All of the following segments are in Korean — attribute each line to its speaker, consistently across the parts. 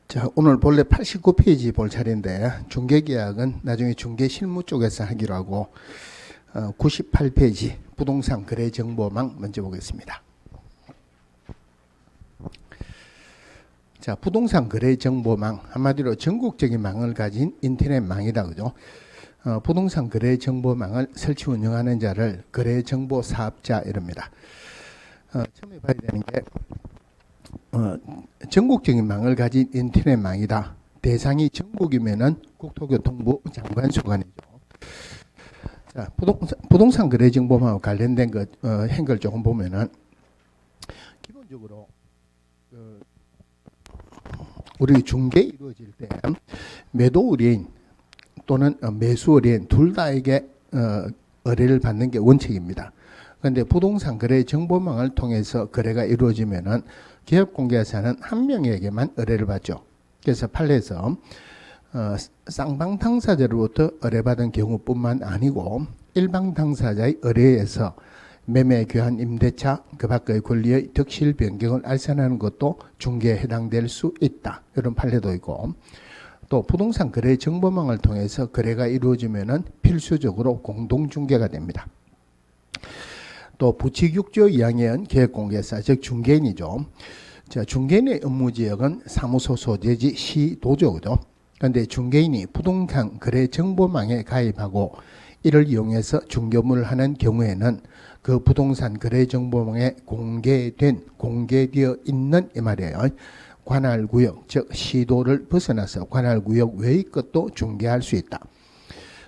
Speaker 1: 자, 오늘 본래 89페이지 볼 차례인데 중개계약은 나중에 중개실무 쪽에서 하기로 하고 98페이지 부동산 거래정보망 먼저 보겠습니다. 자, 부동산 거래정보망 한마디로 전국적인 망을 가진 인터넷망이다, 그죠? 부동산 거래정보망을 설치 운영하는 자를 거래정보사업자 이럽니다. 처음에 봐야 되는 게 전국적인 망을 가진 인터넷망이다. 대상이 전국이면은 국토교통부 장관 소관이죠. 자, 부동산 거래 정보망과 관련된 것 행걸 조금 보면은 기본적으로 우리 중개 이루어질 때 매도 의뢰인 또는 매수 의뢰인 둘 다에게 의뢰를 받는 게 원칙입니다. 그런데 부동산 거래 정보망을 통해서 거래가 이루어지면은 기업공개사는 한 명에게만 의뢰를 받죠. 그래서 판례에서 쌍방 당사자로부터 의뢰받은 경우뿐만 아니고 일방 당사자의 의뢰에서 매매, 교환, 임대차, 그 밖의 권리의 득실 변경을 알선하는 것도 중개에 해당될 수 있다. 이런 판례도 있고, 또 부동산 거래 정보망을 통해서 거래가 이루어지면은 필수적으로 공동중개가 됩니다. 또 부칙 6조 2항에는 계획공개사, 즉 중개인이죠. 자, 중개인의 업무지역은 사무소 소재지 시도죠. 그런데 중개인이 부동산 거래 정보망에 가입하고 이를 이용해서 중개업무를 하는 경우에는 그 부동산 거래 정보망에 공개되어 있는 이 말이에요. 관할구역, 즉 시도를 벗어나서 관할구역 외의 것도 중개할 수 있다.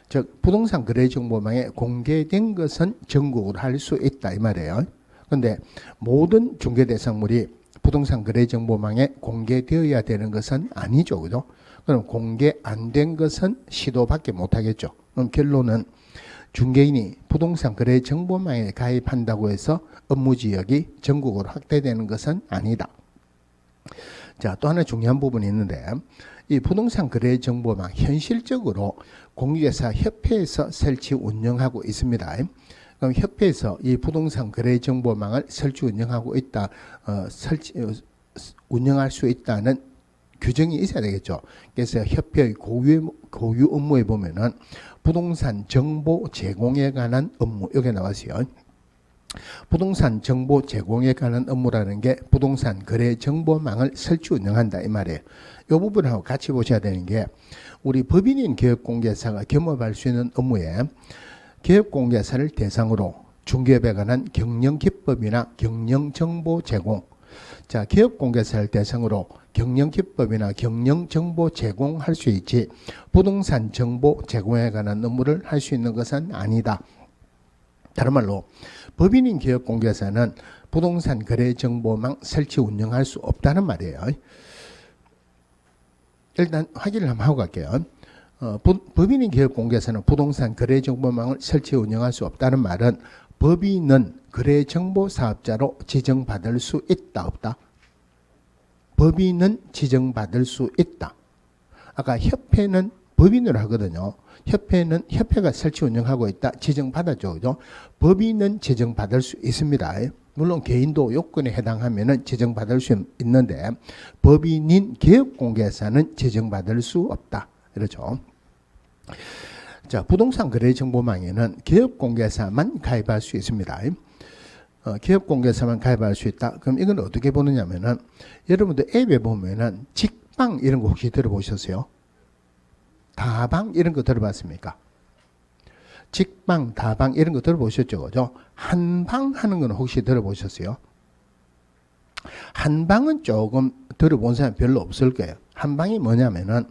Speaker 1: 즉 부동산 거래 정보망에 공개된 것은 전국으로 할 수 있다 이 말이에요. 그런데 모든 중개 대상물이 부동산 거래 정보망에 공개되어야 되는 것은 아니죠, 그죠? 그럼 공개 안 된 것은 시도밖에 못 하겠죠. 그럼 결론은 중개인이 부동산 거래 정보망에 가입한다고 해서 업무 지역이 전국으로 확대되는 것은 아니다. 자, 또 하나 중요한 부분이 있는데 이 부동산 거래 정보망 현실적으로 공개사 협회에서 설치 운영하고 있습니다. 그럼 협회에서 이 부동산 거래 정보망을 설치 운영하고 있다, 운영할 수 있다는 규정이 있어야 되겠죠. 그래서 협회의 고유 업무에 보면은 부동산 정보 제공에 관한 업무 여기 나왔어요. 부동산 정보 제공에 관한 업무라는 게 부동산 거래 정보망을 설치 운영한다 이 말이에요. 이 부분하고 같이 보셔야 되는 게 우리 법인인 기업공개사가 겸업할 수 있는 업무에 기업공개사를 대상으로 중개업에 관한 경영기법이나 경영정보 제공, 자, 기업공개사를 대상으로 경영기법이나 경영정보 제공할 수 있지 부동산 정보 제공에 관한 업무를 할 수 있는 것은 아니다. 다른 말로 법인인 기업공개사는 부동산 거래 정보망 설치 운영할 수 없다는 말이에요. 일단 확인을 한번 하고 갈게요. 법인인 기업공개사는 부동산 거래 정보망을 설치 운영할 수 없다는 말은 법인은 거래 정보 사업자로 지정받을 수 있다 없다? 법인은 지정받을 수 있다. 아까 협회는 법인으로 하거든요. 협회가 설치 운영하고 있다. 지정받았죠. 그죠? 법인은 지정받을 수 있습니다. 물론 개인도 요건에 해당하면은 지정받을 수 있는데 법인인 기업공개사는 지정받을 수 없다. 그렇죠. 자, 부동산 거래 정보망에는 기업공개사만 가입할 수 있습니다. 기업공개사만 가입할 수 있다. 그럼 이건 어떻게 보느냐면은 여러분들 앱에 보면은 직방 이런 거 혹시 들어보셨어요? 다방 이런 거 들어봤습니까? 직방, 다방 이런 거 들어보셨죠? 그죠? 한방 하는 건 혹시 들어보셨어요? 한방은 조금 들어본 사람 별로 없을 거예요. 한방이 뭐냐면은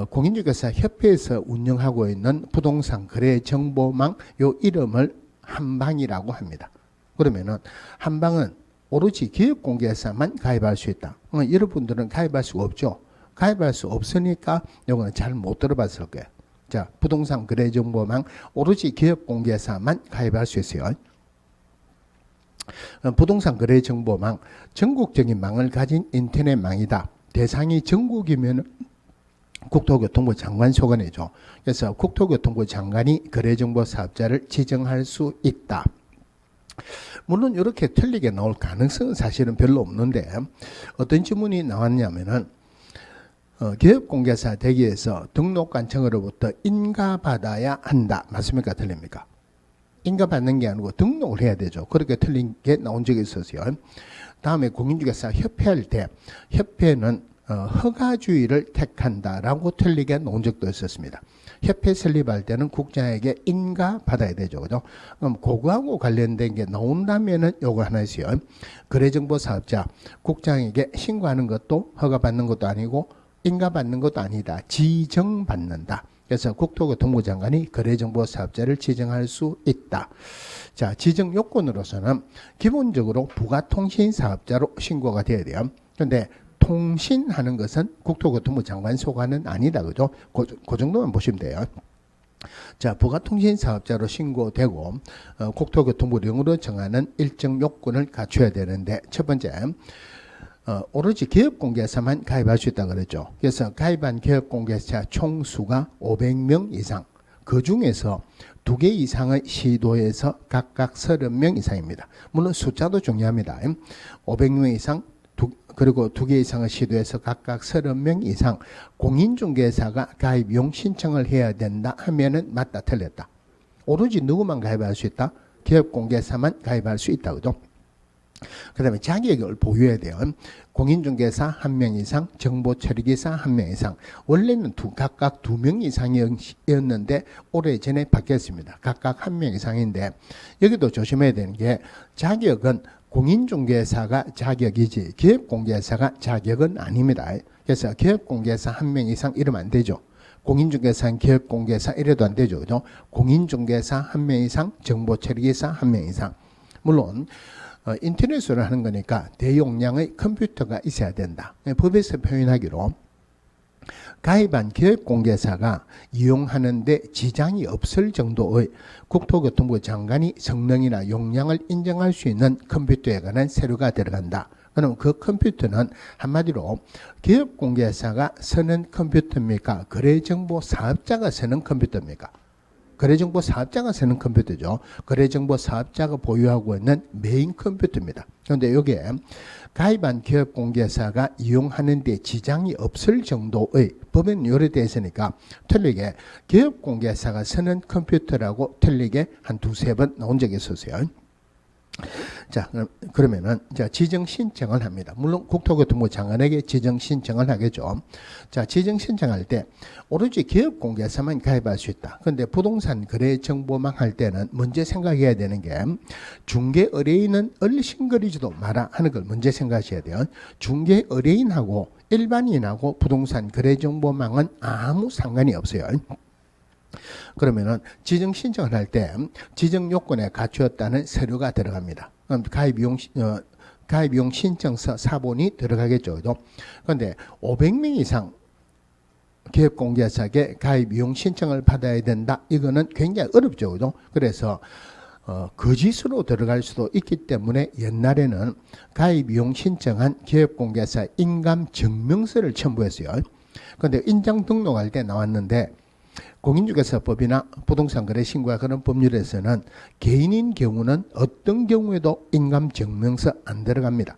Speaker 1: 공인중개사 협회에서 운영하고 있는 부동산 거래 정보망 요 이름을 한방이라고 합니다. 그러면은 한방은 오로지 기업공개사만 가입할 수 있다. 여러분들은 가입할 수가 없죠. 가입할 수 없으니까 이거는 잘 못 들어봤을 거예요. 자, 부동산 거래 정보망 오로지 기업공개사만 가입할 수 있어요. 부동산 거래 정보망 전국적인 망을 가진 인터넷망이다. 대상이 전국이면 국토교통부 장관 소관이죠. 그래서 국토교통부 장관이 거래정보 사업자를 지정할 수 있다. 물론 이렇게 틀리게 나올 가능성은 사실은 별로 없는데 어떤 질문이 나왔냐면은 기업공개사 되기 위해서 등록관청으로부터 인가받아야 한다. 맞습니까? 틀립니까? 인가받는 게 아니고 등록을 해야 되죠. 그렇게 틀린 게 나온 적이 있었어요. 다음에 공인중개사 협회할 때 협회는 허가주의를 택한다라고 틀리게 나온 적도 있었습니다. 협회 설립할 때는 국장에게 인가받아야 되죠. 그죠? 그럼 그거하고 관련된 게 나온다면은 요거 하나 있어요. 거래정보사업자 국장에게 신고하는 것도 허가받는 것도 아니고 인가받는 것도 아니다. 지정받는다. 그래서 국토교통부 장관이 거래정보사업자를 지정할 수 있다. 자, 지정 요건으로서는 기본적으로 부가통신사업자로 신고가 돼야 돼요. 그런데 통신하는 것은 국토교통부 장관 소관은 아니다. 그죠? 그 정도만 보시면 돼요. 자, 부가통신사업자로 신고되고 국토교통부령으로 정하는 일정 요건을 갖춰야 되는데 첫 번째, 오로지 기업공개사만 가입할 수 있다고 그랬죠. 그래서 가입한 기업공개사 총수가 500명 이상, 그 중에서 2개 이상의 시도에서 각각 30명 이상입니다. 물론 숫자도 중요합니다. 500명 이상, 그리고 2개 이상의 시도에서 각각 30명 이상 공인중개사가 가입용 신청을 해야 된다 하면은 맞다 틀렸다. 오로지 누구만 가입할 수 있다? 기업공개사만 가입할 수 있다. 그죠? 그 다음에 자격을 보유해야 돼요. 공인중개사 1명 이상, 정보처리기사 1명 이상. 원래는 각각 2명 이상이었는데 오래전에 바뀌었습니다. 각각 1명 이상인데 여기도 조심해야 되는 게 자격은 공인중개사가 자격이지 기업공개사가 자격은 아닙니다. 그래서 기업공개사 1명 이상 이러면 안 되죠. 공인중개사, 기업공개사 이래도 안 되죠. 그죠? 공인중개사 1명 이상, 정보처리기사 1명 이상. 물론 인터넷으로 하는 거니까 대용량의 컴퓨터가 있어야 된다. 법에서 표현하기로 가입한 기업공개사가 이용하는데 지장이 없을 정도의 국토교통부 장관이 성능이나 용량을 인정할 수 있는 컴퓨터에 관한 서류가 들어간다. 그럼 그 컴퓨터는 한마디로 기업공개사가 쓰는 컴퓨터입니까? 거래정보 사업자가 쓰는 컴퓨터입니까? 거래정보 사업자가 쓰는 컴퓨터죠. 거래정보 사업자가 보유하고 있는 메인 컴퓨터입니다. 그런데 여기에 가입한 기업공개사가 이용하는 데 지장이 없을 정도의 법엔 요래되어 있으니까 틀리게 기업공개사가 쓰는 컴퓨터라고 틀리게 한 2-3번 나온 적이 있었어요. 자, 그러면은 지정 신청을 합니다. 물론 국토교통부 장관에게 지정 신청을 하겠죠. 자, 지정 신청할 때 오로지 기업공개사만 가입할 수 있다. 그런데 부동산 거래 정보망 할 때는 먼저 생각해야 되는 게 중개 의뢰인은 얼씬거리지도 마라 하는 걸 먼저 생각하셔야 돼요. 중개 의뢰인하고 일반인하고 부동산 거래 정보망은 아무 상관이 없어요. 그러면은 지정 신청을 할 때 지정 요건에 갖추었다는 서류가 들어갑니다. 그럼 가입용 신청서 사본이 들어가겠죠. 그런데 500명 이상 기업공개사에게 가입용 신청을 받아야 된다. 이거는 굉장히 어렵죠. 그죠? 그래서 거짓으로 들어갈 수도 있기 때문에 옛날에는 가입용 신청한 기업공개사 인감증명서를 첨부했어요. 그런데 인장 등록할 때 나왔는데 공인중개사법이나 부동산거래 신고와 그런 법률에서는 개인인 경우는 어떤 경우에도 인감증명서 안 들어갑니다.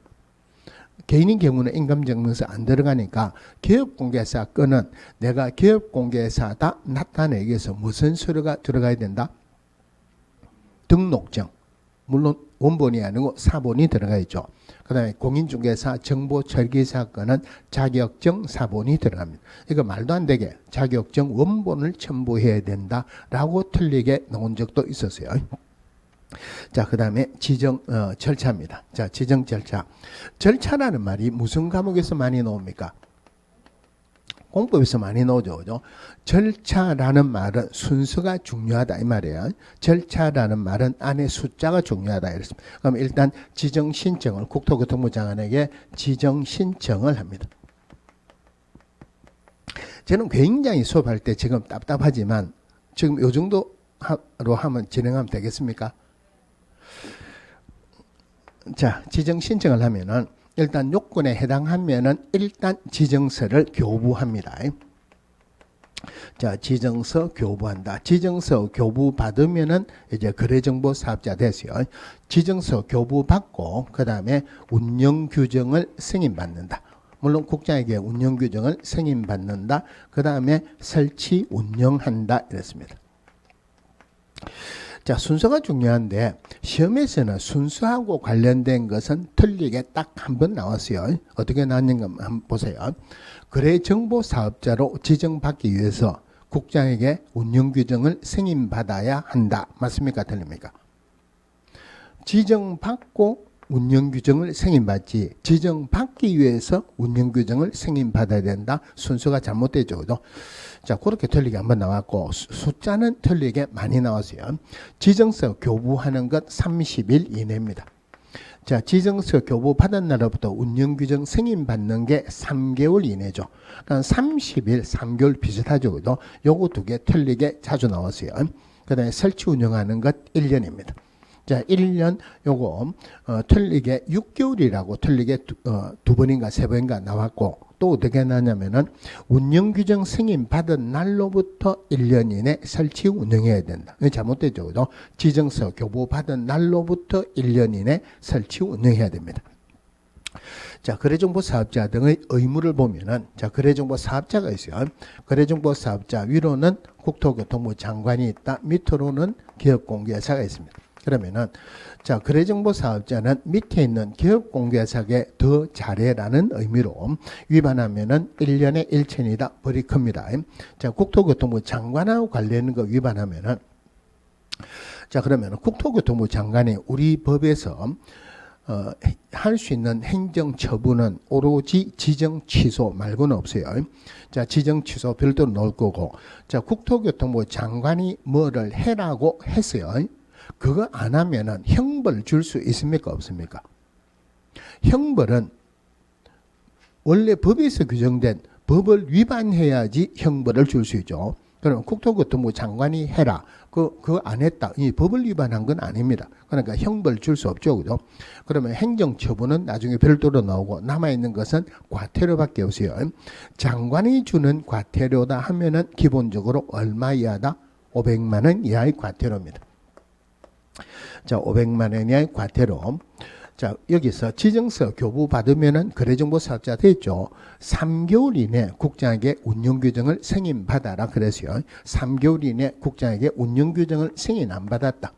Speaker 1: 개인인 경우는 인감증명서 안 들어가니까 기업공개사 건은 내가 기업공개사다 나타내기 위해서 무슨 서류가 들어가야 된다? 등록증. 물론 원본이 아니고 사본이 들어가 있죠. 그 다음에 공인중개사 정보처리기사 건은 자격증 사본이 들어갑니다. 이거 말도 안 되게 자격증 원본을 첨부해야 된다라고 틀리게 나온 적도 있었어요. 자, 그 다음에 지정 절차입니다. 자, 지정 절차. 절차라는 말이 무슨 과목에서 많이 나옵니까? 공법에서 많이 나오죠. 그죠? 절차라는 말은 순서가 중요하다 이 말이에요. 절차라는 말은 안에 숫자가 중요하다 이랬습니다. 그럼 일단 지정 신청을 국토교통부 장관에게 지정 신청을 합니다. 저는 굉장히 수업할 때 지금 답답하지만 지금 이 정도로 하면 진행하면 되겠습니까? 자, 지정 신청을 하면은 일단 요건에 해당하면은 일단 지정서를 교부합니다. 자, 지정서 교부한다. 지정서 교부 받으면은 이제 거래정보 사업자 됐어요. 지정서 교부 받고 그 다음에 운영 규정을 승인받는다. 물론 국장에게 운영 규정을 승인받는다. 그 다음에 설치 운영한다 이랬습니다. 자, 순서가 중요한데 시험에서는 순서하고 관련된 것은 틀리게 딱 한 번 나왔어요. 어떻게 나왔는가 한번 보세요. 거래정보사업자로 지정받기 위해서 국장에게 운영규정을 승인받아야 한다. 맞습니까? 틀립니까? 지정받고 운영규정을 승인받지 지정받기 위해서 운영규정을 승인받아야 된다. 순서가 잘못되죠. 그죠? 자, 그렇게 틀리게 한번 나왔고 숫자는 틀리게 많이 나왔어요. 지정서 교부하는 것 30일 이내입니다. 자, 지정서 교부 받은 날로부터 운영규정 승인받는 게 3개월 이내죠. 그러니까 30일, 3개월 비슷하죠. 그죠? 요거 두 개 틀리게 자주 나왔어요. 그 다음에 설치 운영하는 것 1년입니다. 자, 1년 요거 틀리게 6개월이라고 틀리게 두 번인가 세 번인가 나왔고 또 어떻게 나냐면은 운영규정 승인 받은 날로부터 1년 이내 설치 운영해야 된다. 잘못되죠. 그죠? 지정서 교부 받은 날로부터 1년 이내 설치 운영해야 됩니다. 자, 거래정보 사업자 등의 의무를 보면은 자, 거래정보 사업자가 있어요. 거래정보 사업자 위로는 국토교통부 장관이 있다. 밑으로는 기업공개사가 있습니다. 그러면은 자, 거래정보 사업자는 밑에 있는 기업공개사에 더 잘해라는 의미로 위반하면은 1년에 1천이다. 벌이 큽니다. 자, 국토교통부 장관하고 관련된 거 위반하면은 자, 그러면은 국토교통부 장관이 우리 법에서 할 수 있는 행정 처분은 오로지 지정 취소 말고는 없어요. 자, 지정 취소 별도로 넣을 거고 자, 국토교통부 장관이 뭐를 해라고 했어요. 그거 안 하면은 형벌 줄 수 있습니까? 없습니까? 형벌은 원래 법에서 규정된 법을 위반해야지 형벌을 줄 수 있죠. 그럼 국토교통부 장관이 해라. 그거 안 했다. 이 법을 위반한 건 아닙니다. 그러니까 형벌 줄 수 없죠. 그죠? 그러면 행정처분은 나중에 별도로 나오고 남아있는 것은 과태료밖에 없어요. 장관이 주는 과태료다 하면은 기본적으로 얼마 이하다? 500만 원 이하의 과태료입니다. 자, 500만 원 이하의 과태료. 자, 여기서 지정서 교부 받으면은 거래정보 사업자 됐죠. 3개월 이내 국장에게 운영규정을 승인받아라 그랬어요. 3개월 이내 국장에게 운영규정을 승인 안 받았다.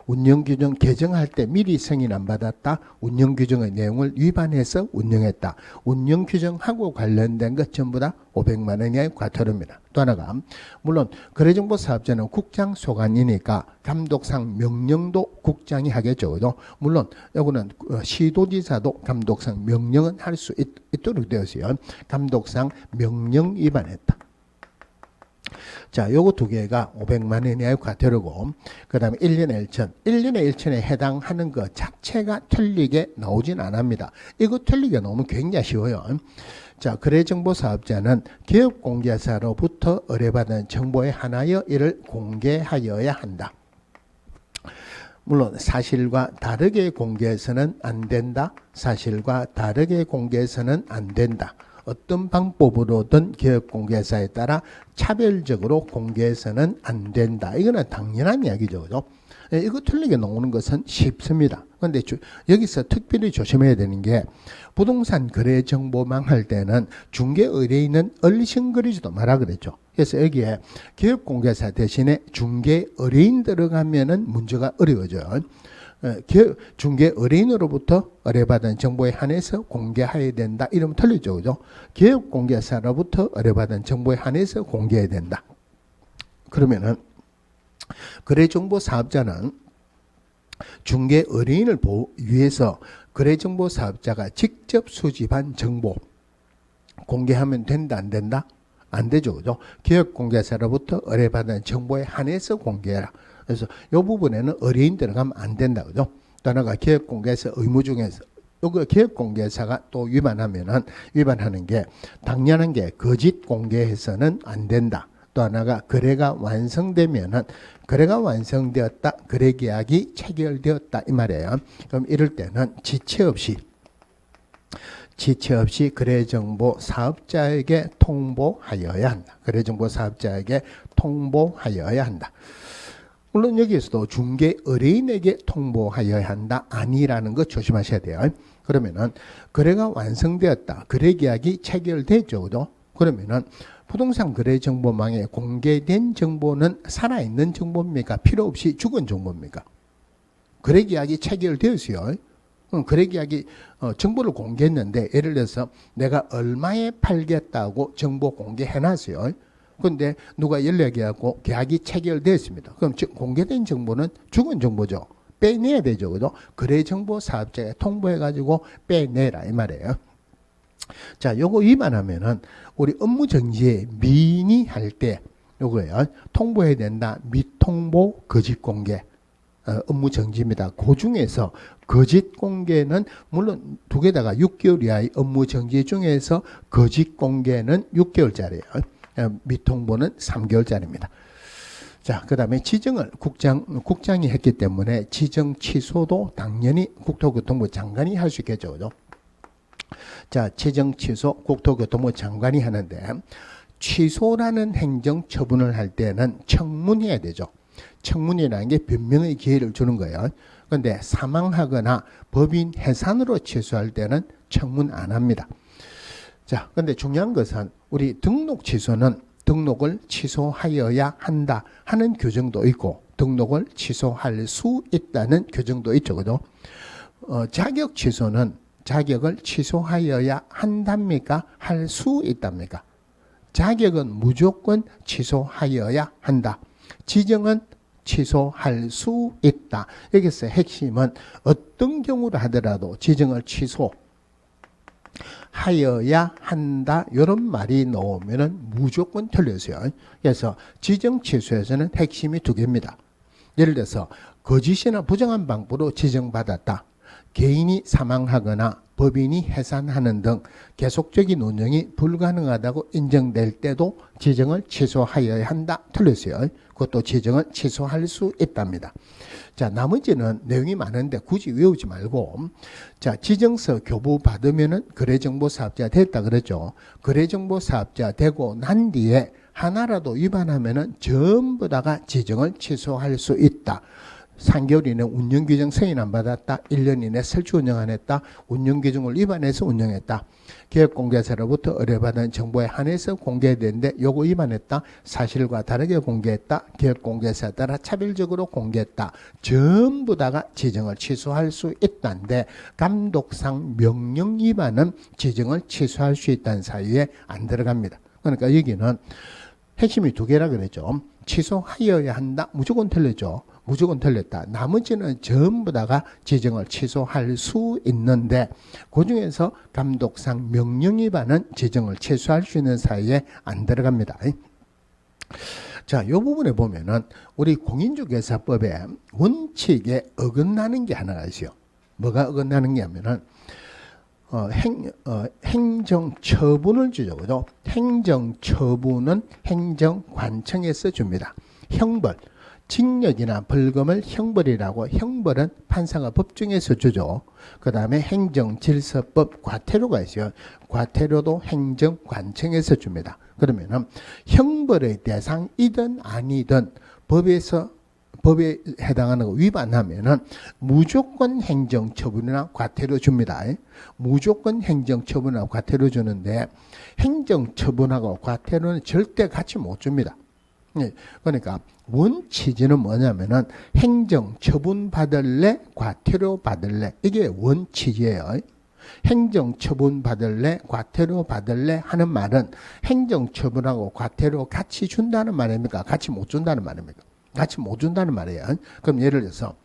Speaker 1: 운영규정 개정할 때 미리 승인 안 받았다. 운영규정의 내용을 위반해서 운영했다. 운영규정하고 관련된 것 전부 다 500만 원 이하의 과태료입니다. 또 하나가 물론 거래정보 사업자는 국장 소관이니까 감독상 명령도 국장이 하겠죠. 그죠? 물론 여기는 시도지사도 감독상 명령은 할 수 있도록 되어 있어요. 감독상 명령 위반했다. 자, 요거 두 개가 500만 원 이하의 과태료고, 그 다음에 1년에 1천. 1년에 1천에 해당하는 것 자체가 틀리게 나오진 않습니다. 이거 틀리게 나오면 굉장히 쉬워요. 자, 거래정보사업자는 기업공개사로부터 의뢰받은 정보에 한하여 이를 공개하여야 한다. 물론 사실과 다르게 공개해서는 안 된다. 사실과 다르게 공개해서는 안 된다. 어떤 방법으로든 기업공개사에 따라 차별적으로 공개해서는 안 된다. 이거는 당연한 이야기죠. 그죠? 이거 틀리게 나오는 것은 쉽습니다. 그런데 여기서 특별히 조심해야 되는 게 부동산 거래 정보망 할 때는 중개 의뢰인은 얼씬거리지도 마라 그랬죠. 그래서 여기에 기업공개사 대신에 중개 의뢰인 들어가면은 문제가 어려워져요. 중개 의뢰인으로부터 의뢰받은 정보에 한해서 공개해야 된다. 이러면 틀리죠. 그죠? 기업공개사로부터 의뢰받은 정보에 한해서 공개해야 된다. 그러면은 거래정보 사업자는 중개 의뢰인을 위해서 거래정보 사업자가 직접 수집한 정보 공개하면 된다 안 된다? 안 되죠. 그죠? 기업공개사로부터 의뢰받은 정보에 한해서 공개해라. 그래서 이 부분에는 의뢰인 들어가면 안 된다. 그죠? 또 하나가 기업공개사 의무 중에서 이거 기업공개사가 또 위반하는 게 당연한 게 거짓 공개해서는 안 된다. 또 하나가 거래가 완성되면은 거래가 완성되었다. 거래계약이 체결되었다. 이 말이에요. 그럼 이럴 때는 지체 없이 거래정보 사업자에게 통보하여야 한다. 거래정보 사업자에게 통보하여야 한다. 물론 여기에서도 중개 의뢰인에게 통보하여야 한다. 아니라는 거 조심하셔야 돼요. 그러면은 거래가 완성되었다. 거래 계약이 체결됐죠. 그죠? 그러면은 부동산 거래 정보망에 공개된 정보는 살아있는 정보입니까? 필요 없이 죽은 정보입니까? 거래 계약이 체결되었어요. 거래 계약이 정보를 공개했는데 예를 들어서 내가 얼마에 팔겠다고 정보 공개해 놨어요. 그런데 누가 연락하고 계약이 체결됐습니다. 그럼 공개된 정보는 죽은 정보죠. 빼내야 되죠. 그죠? 거래 정보 사업자에 통보해 가지고 빼내라 이 말이에요. 자, 요거 위반하면은 우리 업무 정지에 미니할 때 요거예요. 통보해야 된다. 미통보 거짓 공개. 업무 정지입니다. 그 중에서 거짓 공개는 물론 두 개다가 6개월 이하의 업무 정지 중에서 거짓 공개는 6개월짜리예요. 미통보는 3개월짜리입니다. 자, 그 다음에 지정을 국장이 했기 때문에 지정 취소도 당연히 국토교통부 장관이 할 수 있겠죠. 그죠? 자, 지정 취소 국토교통부 장관이 하는데 취소라는 행정 처분을 할 때는 청문해야 되죠. 청문이라는 게 변명의 기회를 주는 거예요. 그런데 사망하거나 법인 해산으로 취소할 때는 청문 안 합니다. 자, 근데 중요한 것은 우리 등록 취소는 등록을 취소하여야 한다 하는 규정도 있고 등록을 취소할 수 있다는 규정도 있죠. 그죠? 자격 취소는 자격을 취소하여야 한답니까? 할 수 있답니까? 자격은 무조건 취소하여야 한다. 지정은 취소할 수 있다. 여기서 핵심은 어떤 경우를 하더라도 지정을 취소하여야 한다. 이런 말이 나오면 무조건 틀렸어요. 그래서 지정 취소에서는 핵심이 두 개입니다. 예를 들어서 거짓이나 부정한 방법으로 지정받았다. 개인이 사망하거나 법인이 해산하는 등 계속적인 운영이 불가능하다고 인정될 때도 지정을 취소하여야 한다. 틀렸어요. 그것도 지정을 취소할 수 있답니다. 자, 나머지는 내용이 많은데 굳이 외우지 말고, 자, 지정서 교부 받으면은 거래정보사업자 됐다 그랬죠. 거래정보사업자 되고 난 뒤에 하나라도 위반하면은 전부 다가 지정을 취소할 수 있다. 3개월 이내 운영규정 승인 안 받았다. 1년 이내 설치 운영 안 했다. 운영규정을 위반해서 운영했다. 기획공개사로부터 의뢰받은 정보에 한해서 공개되는데 요거 위반했다. 사실과 다르게 공개했다. 기획공개사에 따라 차별적으로 공개했다. 전부 다가 지정을 취소할 수 있다는데 감독상 명령 위반은 지정을 취소할 수 있다는 사유에 안 들어갑니다. 그러니까 여기는 핵심이 두 개라 그랬죠. 취소하여야 한다. 무조건 틀렸죠. 무조건 틀렸다. 나머지는 전부 다가 지정을 취소할 수 있는데 그 중에서 감독상 명령 위반은 지정을 취소할 수 있는 사이에 안 들어갑니다. 자, 이 부분에 보면은 우리 공인중개사법의 원칙에 어긋나는 게 하나가 있어요. 뭐가 어긋나는 게 하면은 행정처분을 주죠. 그죠? 행정처분은 행정관청에서 줍니다. 형벌. 징역이나 벌금을 형벌이라고 형벌은 판사가 법정에서 주죠. 그 다음에 행정질서법 과태료가 있어요. 과태료도 행정관청에서 줍니다. 그러면은 형벌의 대상이든 아니든 법에 해당하는 거 위반하면은 무조건 행정처분이나 과태료 줍니다. 무조건 행정처분이나 과태료 주는데 행정처분하고 과태료는 절대 같이 못 줍니다. 그러니까 원칙은 뭐냐면은 행정처분 받을래 과태료 받을래 이게 원칙이에요. 행정처분 받을래 과태료 받을래 하는 말은 행정처분하고 과태료 같이 준다는 말입니까? 같이 못 준다는 말입니까? 같이 못 준다는 말이에요. 그럼 예를 들어서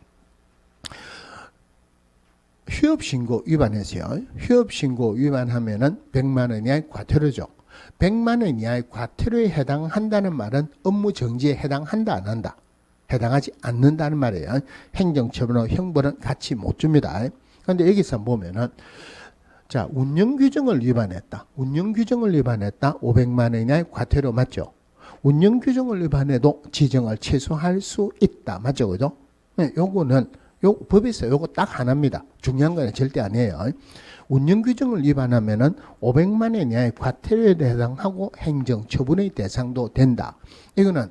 Speaker 1: 휴업신고 위반했어요. 휴업신고 위반하면은 100만 원 이하의 과태료죠. 100만 원 이하의 과태료에 해당한다는 말은 업무 정지에 해당한다 안 한다? 해당하지 않는다는 말이에요. 행정처분하고 형벌은 같이 못 줍니다. 그런데 여기서 보면은 자, 운영규정을 위반했다. 운영규정을 위반했다. 500만 원 이하의 과태료 맞죠? 운영규정을 위반해도 지정을 취소할 수 있다. 맞죠? 그죠? 네, 요거는 법에서 요거 딱 하나입니다. 중요한 건 절대 아니에요. 운영규정을 위반하면은 500만 원 이하의 과태료에 해당하고 행정처분의 대상도 된다. 이거는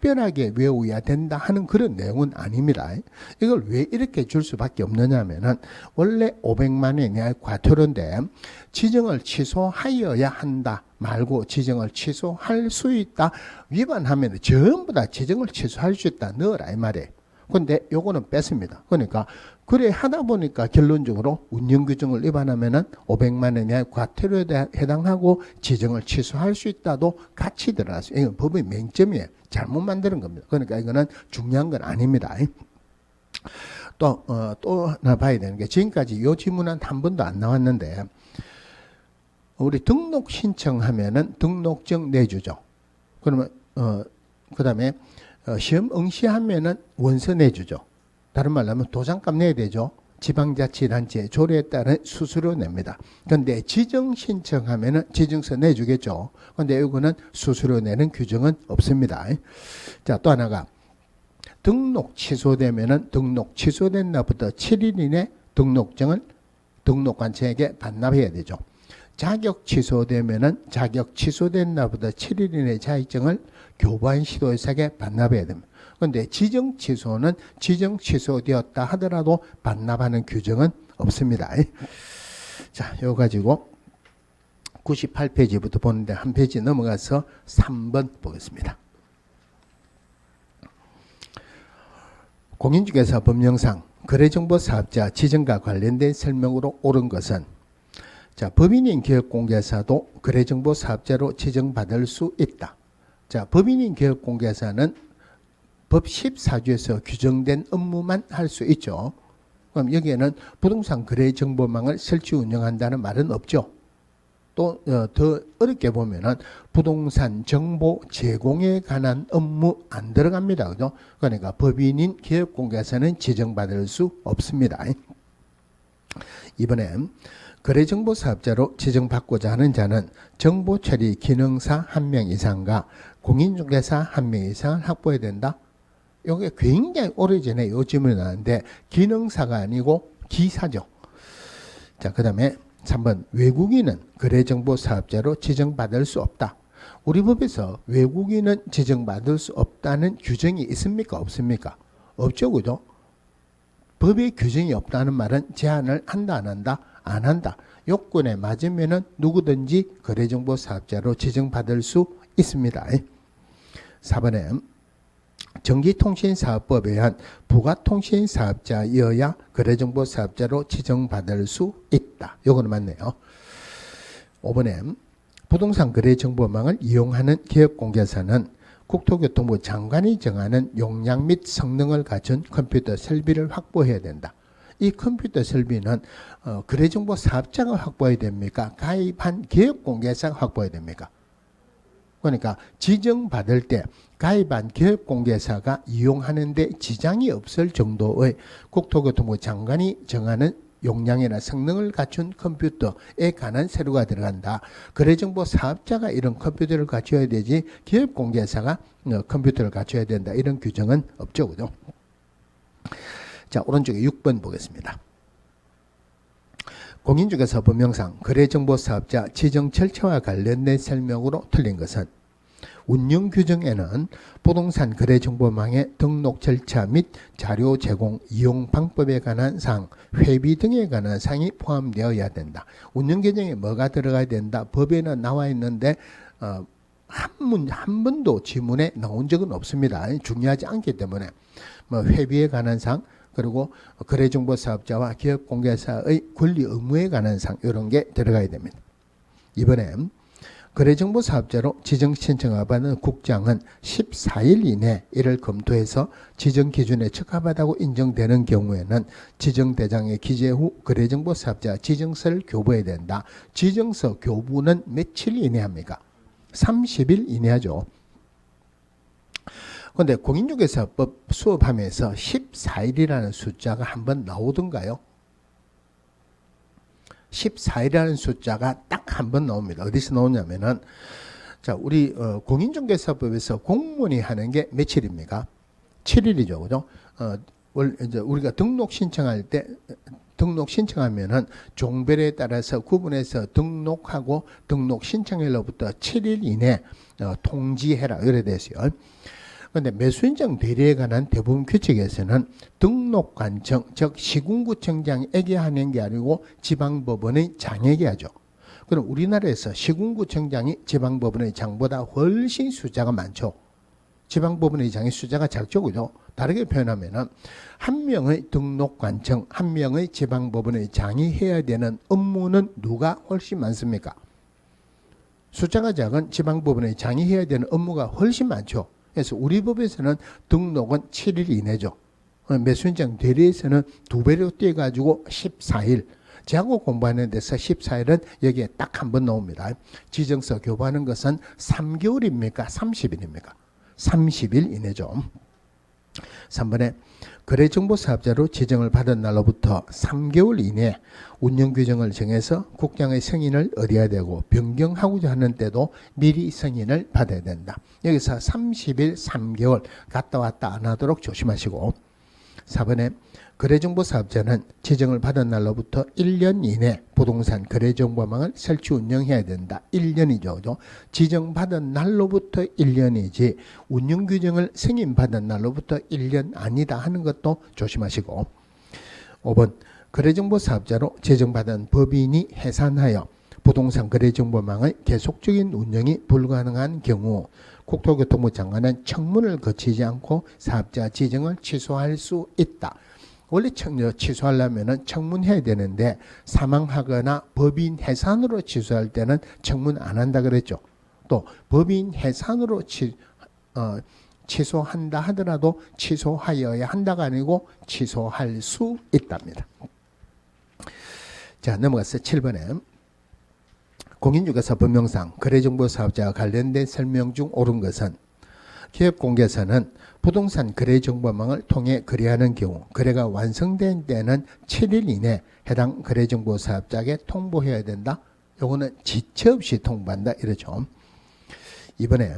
Speaker 1: 특별하게 외워야 된다 하는 그런 내용은 아닙니다. 이걸 왜 이렇게 줄 수밖에 없느냐 하면은 원래 500만 원 이하의 과태료인데 지정을 취소하여야 한다 말고 지정을 취소할 수 있다 위반하면 전부 다 지정을 취소할 수 있다 넣으라 이 말이에요. 근데 요거는 뺐습니다. 그러니까 그래 하다 보니까 결론적으로 운영규정을 위반하면은 500만 원 이하의 과태료에 해당하고 지정을 취소할 수 있다도 같이 들어갔어요. 이건 법의 맹점이에요. 잘못 만드는 겁니다. 그러니까 이거는 중요한 건 아닙니다. 또 하나 봐야 되는 게 지금까지 이 질문은 한 번도 안 나왔는데 우리 등록 신청하면은 등록증 내주죠. 그러면 그 다음에 시험 응시하면은 원서 내주죠. 다른 말로 하면 도장값 내야 되죠. 지방자치단체의 조례에 따른 수수료 냅니다. 그런데 지정 신청하면은 지정서 내주겠죠. 그런데 이거는 수수료 내는 규정은 없습니다. 자, 또 하나가 등록 취소되면은 등록 취소된 날부터 7일 이내 등록증을 등록관청에게 반납해야 되죠. 자격 취소되면은 자격 취소된 날부터 7일 이내 자격증을 교부한 시도회사에게 반납해야 됩니다. 그런데 지정 취소는 지정 취소되었다 하더라도 반납하는 규정은 없습니다. 자, 이거 가지고 98페이지부터 보는데 한 페이지 넘어가서 3번 보겠습니다. 공인중개사 법령상 거래정보사업자 지정과 관련된 설명으로 옳은 것은 자, 법인인 기업공개사도 거래정보사업자로 지정받을 수 있다. 자, 법인인 기업공개사는 법 14조에서 규정된 업무만 할 수 있죠. 그럼 여기에는 부동산 거래정보망을 설치 운영한다는 말은 없죠. 또 더 어렵게 보면은 부동산 정보 제공에 관한 업무 안 들어갑니다. 그죠? 그러니까 법인인 기업공개사는 지정받을 수 없습니다. 이번엔 거래정보사업자로 지정받고자 하는 자는 정보처리 기능사 1명 이상과 공인중개사 1명 이상을 확보해야 된다. 이게 굉장히 오래전에 요 질문이 나왔는데 기능사가 아니고 기사죠. 자, 그 다음에 3번 외국인은 거래정보사업자로 지정받을 수 없다. 우리 법에서 외국인은 지정받을 수 없다는 규정이 있습니까? 없습니까? 없죠. 그죠? 법에 규정이 없다는 말은 제한을 한다 안 한다? 안 한다. 요건에 맞으면은 누구든지 거래정보사업자로 지정받을 수 있습니다. 4번에 전기통신사업법에 의한 부가통신사업자여야 거래정보사업자로 지정받을 수 있다. 요거는 맞네요. 5번에 부동산 거래정보망을 이용하는 기업공개사는 국토교통부 장관이 정하는 용량 및 성능을 갖춘 컴퓨터 설비를 확보해야 된다. 이 컴퓨터 설비는 거래정보사업자가 확보해야 됩니까? 가입한 기업공개사가 확보해야 됩니까? 그러니까 지정받을 때 가입한 기업공개사가 이용하는 데 지장이 없을 정도의 국토교통부 장관이 정하는 용량이나 성능을 갖춘 컴퓨터에 관한 서류가 들어간다. 거래정보 사업자가 이런 컴퓨터를 갖춰야 되지 기업공개사가 컴퓨터를 갖춰야 된다. 이런 규정은 없죠. 그죠? 자, 오른쪽에 6번 보겠습니다. 공인중개사 법령상 거래정보사업자 지정 절차와 관련된 설명으로 틀린 것은 운영규정에는 부동산 거래정보망의 등록 절차 및 자료 제공, 이용 방법에 관한 사항, 회비 등에 관한 사항이 포함되어야 된다. 운영규정에 뭐가 들어가야 된다. 법에는 나와 있는데 한 번도 지문에 나온 적은 없습니다. 중요하지 않기 때문에 회비에 관한 사항, 그리고 거래정보사업자와 기업공개사의 권리 의무에 관한 사항 이런 게 들어가야 됩니다. 이번에 거래정보사업자로 지정 신청을 받는 국장은 14일 이내 이를 검토해서 지정 기준에 적합하다고 인정되는 경우에는 지정대장에 기재 후 거래정보사업자 지정서를 교부해야 된다. 지정서 교부는 며칠 이내 합니까? 30일 이내 하죠. 그런데 공인중개사법 수업하면서 14일이라는 숫자가 한번 나오던가요? 14일이라는 숫자가 딱 한 번 나옵니다. 어디서 나오냐면은 자, 우리 공인중개사법에서 공무원이 하는 게 며칠입니까? 7일이죠. 그죠? 이제 우리가 등록 신청할 때 등록 신청하면은 종별에 따라서 구분해서 등록하고 등록 신청일로부터 7일 이내 통지해라. 이래 됐어요. 그런데 매수인정 대리에 관한 대부분 규칙에서는 등록관청, 즉 시군구청장에게 하는 게 아니고 지방법원의 장에게 하죠. 그럼 우리나라에서 시군구청장이 지방법원의 장보다 훨씬 숫자가 많죠. 지방법원의 장의 숫자가 작죠, 그죠? 다르게 표현하면은 한 명의 등록관청, 한 명의 지방법원의 장이 해야 되는 업무는 누가 훨씬 많습니까? 숫자가 작은 지방법원의 장이 해야 되는 업무가 훨씬 많죠. 그래서 우리 법에서는 등록은 7일 이내죠. 매수인정 대리에서는 2배로 떼가지고 14일. 저하고 공부하는 데서 14일은 여기에 딱 한 번 나옵니다. 지정서 교부하는 것은 3개월입니까? 30일입니까? 30일 이내죠. 3번에 거래정보사업자로 지정을 받은 날로부터 3개월 이내에 운영규정을 정해서 국장의 승인을 얻어야 되고 변경하고자 하는 때도 미리 승인을 받아야 된다. 여기서 30일, 3개월 갔다 왔다 안 하도록 조심하시고 4번에 거래정보사업자는 지정을 받은 날로부터 1년 이내 부동산 거래정보망을 설치 운영해야 된다. 1년이죠. 지정받은 날로부터 1년이지 운영규정을 승인받은 날로부터 1년 아니다 하는 것도 조심하시고 5번 거래정보사업자로 지정받은 법인이 해산하여 부동산 거래정보망의 계속적인 운영이 불가능한 경우 국토교통부 장관은 청문을 거치지 않고 사업자 지정을 취소할 수 있다. 원래 취소하려면 청문해야 되는데 사망하거나 법인 해산으로 취소할 때는 청문 안 한다 그랬죠. 또 법인 해산으로 취소한다 하더라도 취소하여야 한다가 아니고 취소할 수 있답니다. 자, 넘어가서 7번에 공인중개사 법령상 거래정보사업자와 관련된 설명 중 옳은 것은 기업공개서는 부동산 거래정보망을 통해 거래하는 경우 거래가 완성된 때는 7일 이내 해당 거래정보사업자에게 통보해야 된다. 요거는 지체 없이 통보한다 이러죠. 이번에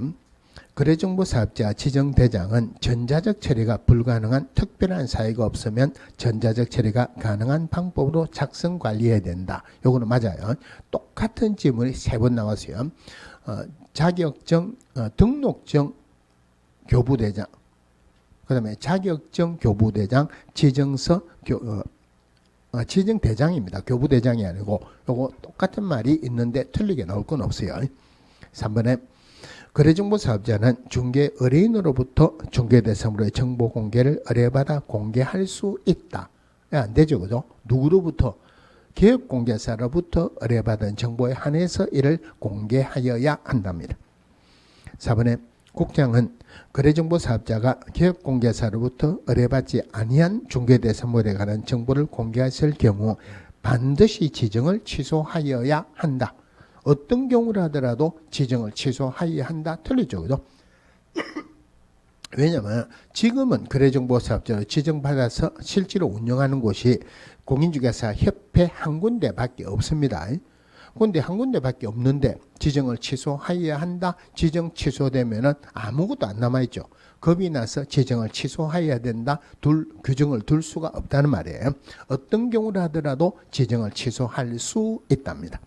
Speaker 1: 거래정보사업자 지정대장은 전자적 처리가 불가능한 특별한 사유가 없으면 전자적 처리가 가능한 방법으로 작성 관리해야 된다. 요거는 맞아요. 똑같은 질문이 3번 나왔어요. 자격증, 등록증, 교부대장, 그 다음에 자격증 교부대장, 지정서 지정대장입니다. 교부대장이 아니고 요거 똑같은 말이 있는데 틀리게 나올 건 없어요. 3번에 거래정보사업자는 중개 의뢰인으로부터 중개대상으로의 정보 공개를 의뢰받아 공개할 수 있다. 안 되죠, 그죠? 누구로부터? 기업공개사로부터 의뢰받은 정보에 한해서 이를 공개하여야 한답니다. 4번에 국장은 거래정보사업자가 기업공개사로부터 의뢰받지 아니한 중개대상물에 관한 정보를 공개했을 경우 반드시 지정을 취소하여야 한다. 어떤 경우라 하더라도 지정을 취소하여야 한다. 틀리죠, 그죠? 왜냐하면 지금은 거래정보사업자로 지정받아서 실제로 운영하는 곳이 공인중개사 협회 한 군데밖에 없습니다. 그런데 한 군데밖에 없는데 지정을 취소하여야 한다. 지정 취소되면은 아무것도 안 남아있죠. 겁이 나서 지정을 취소해야 된다. 규정을 둘 수가 없다는 말이에요. 어떤 경우라 하더라도 지정을 취소할 수 있답니다.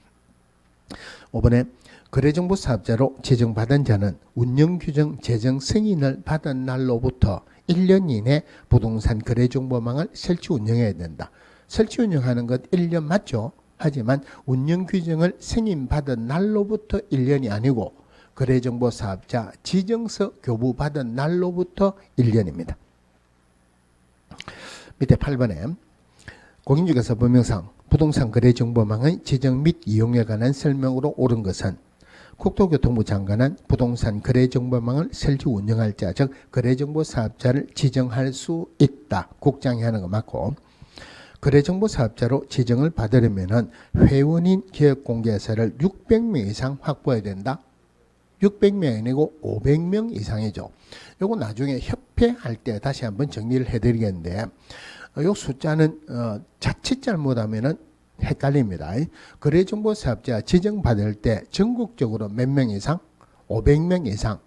Speaker 1: 5번에 거래정보사업자로 지정받은 자는 운영규정 제정 승인을 받은 날로부터 1년 이내 부동산 거래정보망을 설치 운영해야 된다. 설치 운영하는 것 1년 맞죠? 하지만 운영규정을 승인받은 날로부터 1년이 아니고 거래정보사업자 지정서 교부받은 날로부터 1년입니다. 밑에 8번에 공인중개사 법령상 부동산 거래정보망의 지정 및 이용에 관한 설명으로 옳은 것은 국토교통부 장관은 부동산 거래정보망을 설치 운영할 자, 즉 거래정보사업자를 지정할 수 있다. 국장이 하는 거 맞고 거래정보사업자로 지정을 받으려면 회원인 기업공개사를 600명 이상 확보해야 된다. 600명이 아니고 500명 이상이죠. 요거 나중에 협회 할 때 다시 한번 정리를 해드리겠는데 요 숫자는 자칫 잘못하면은 헷갈립니다. 거래정보사업자 지정받을 때 전국적으로 몇 명 이상? 500명 이상.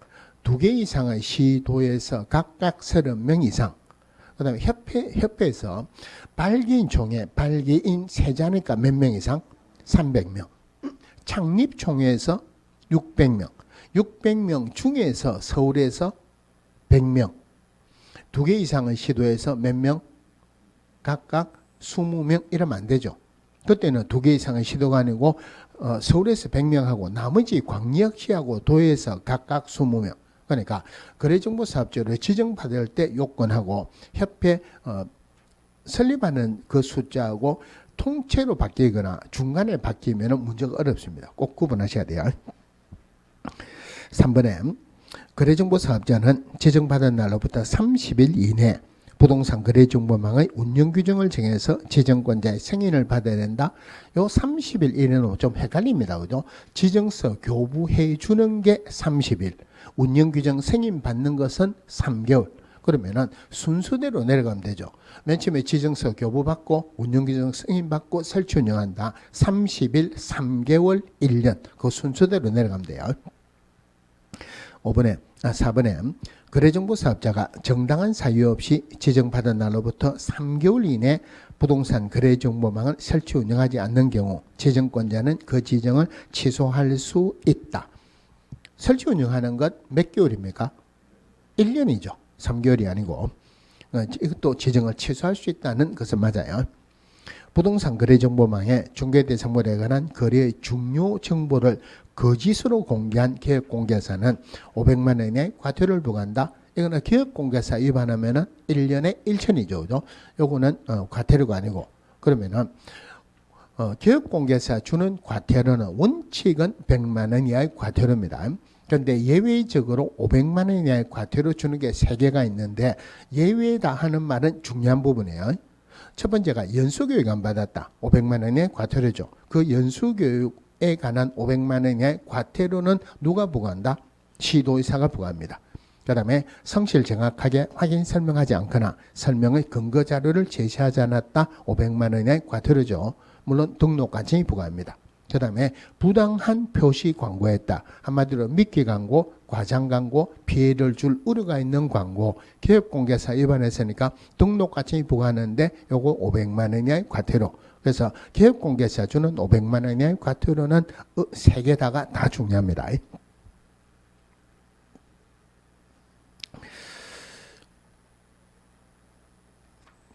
Speaker 1: 2개 이상의 시도에서 각각 30명 이상. 그 다음에 협회에서 발기인총회, 발기인 세자니까 몇 명 이상? 300명. 창립총회에서 600명. 600명 중에서 서울에서 100명. 2개 이상을 시도해서 몇 명? 각각 20명 이러면 안 되죠. 그때는 2개 이상의 시도가 아니고 서울에서 100명하고 나머지 광역시하고 도에서 각각 20명. 그러니까 거래정보사업자로 지정받을 때 요건하고 협회 설립하는 그 숫자하고 통째로 바뀌거나 중간에 바뀌면 문제가 어렵습니다. 꼭 구분하셔야 돼요. 3번에 거래정보사업자는 지정받은 날로부터 30일 이내 부동산 거래정보망의 운영규정을 정해서 지정권자의 승인을 받아야 된다. 요 30일 이내는 좀 헷갈립니다. 그죠? 지정서 교부해 주는 게 30일, 운영규정 승인 받는 것은 3개월. 그러면은 순서대로 내려가면 되죠. 맨 처음에 지정서 교부받고 운영규정 승인받고 설치 운영한다. 30일, 3개월, 1년. 그 순서대로 내려가면 돼요. 4번에 거래정보사업자가 정당한 사유 없이 지정받은 날로부터 3개월 이내 부동산 거래정보망을 설치 운영하지 않는 경우 지정권자는 그 지정을 취소할 수 있다. 설치 운영하는 것 몇 개월입니까? 1년이죠. 3개월이 아니고. 이것도 지정을 취소할 수 있다는 것은 맞아요. 부동산 거래정보망에 중개대상물에 관한 거래의 중요 정보를 거짓으로 공개한 계획공개사는 500만 원의 과태료를 부과한다. 이거는 계획공개사 위반하면은 1년에 1천이죠. 그죠? 요거는 과태료가 아니고. 그러면은 계획공개사 주는 과태료는 원칙은 100만 원 이하의 과태료입니다. 그런데 예외적으로 500만 원 이하의 과태료 주는 게 3개가 있는데 예외다 하는 말은 중요한 부분이에요. 첫 번째가 연수교육 안 받았다. 500만 원의 과태료죠. 그 연수교육에 관한 500만 원의 과태료는 누가 부과한다? 시도의사가 부과합니다. 그 다음에 성실 정확하게 확인 설명하지 않거나 설명의 근거 자료를 제시하지 않았다. 500만 원의 과태료죠. 물론 등록관청이 부과합니다. 그 다음에 부당한 표시 광고했다. 한마디로 미끼 광고, 과장 광고, 피해를 줄 우려가 있는 광고, 계획공개사 위반했으니까 등록과청이 부과하는데 요거 500만 원 이하의 과태료. 그래서 계획공개사 주는 500만 원 이하의 과태료는 3개 다가 다 중요합니다.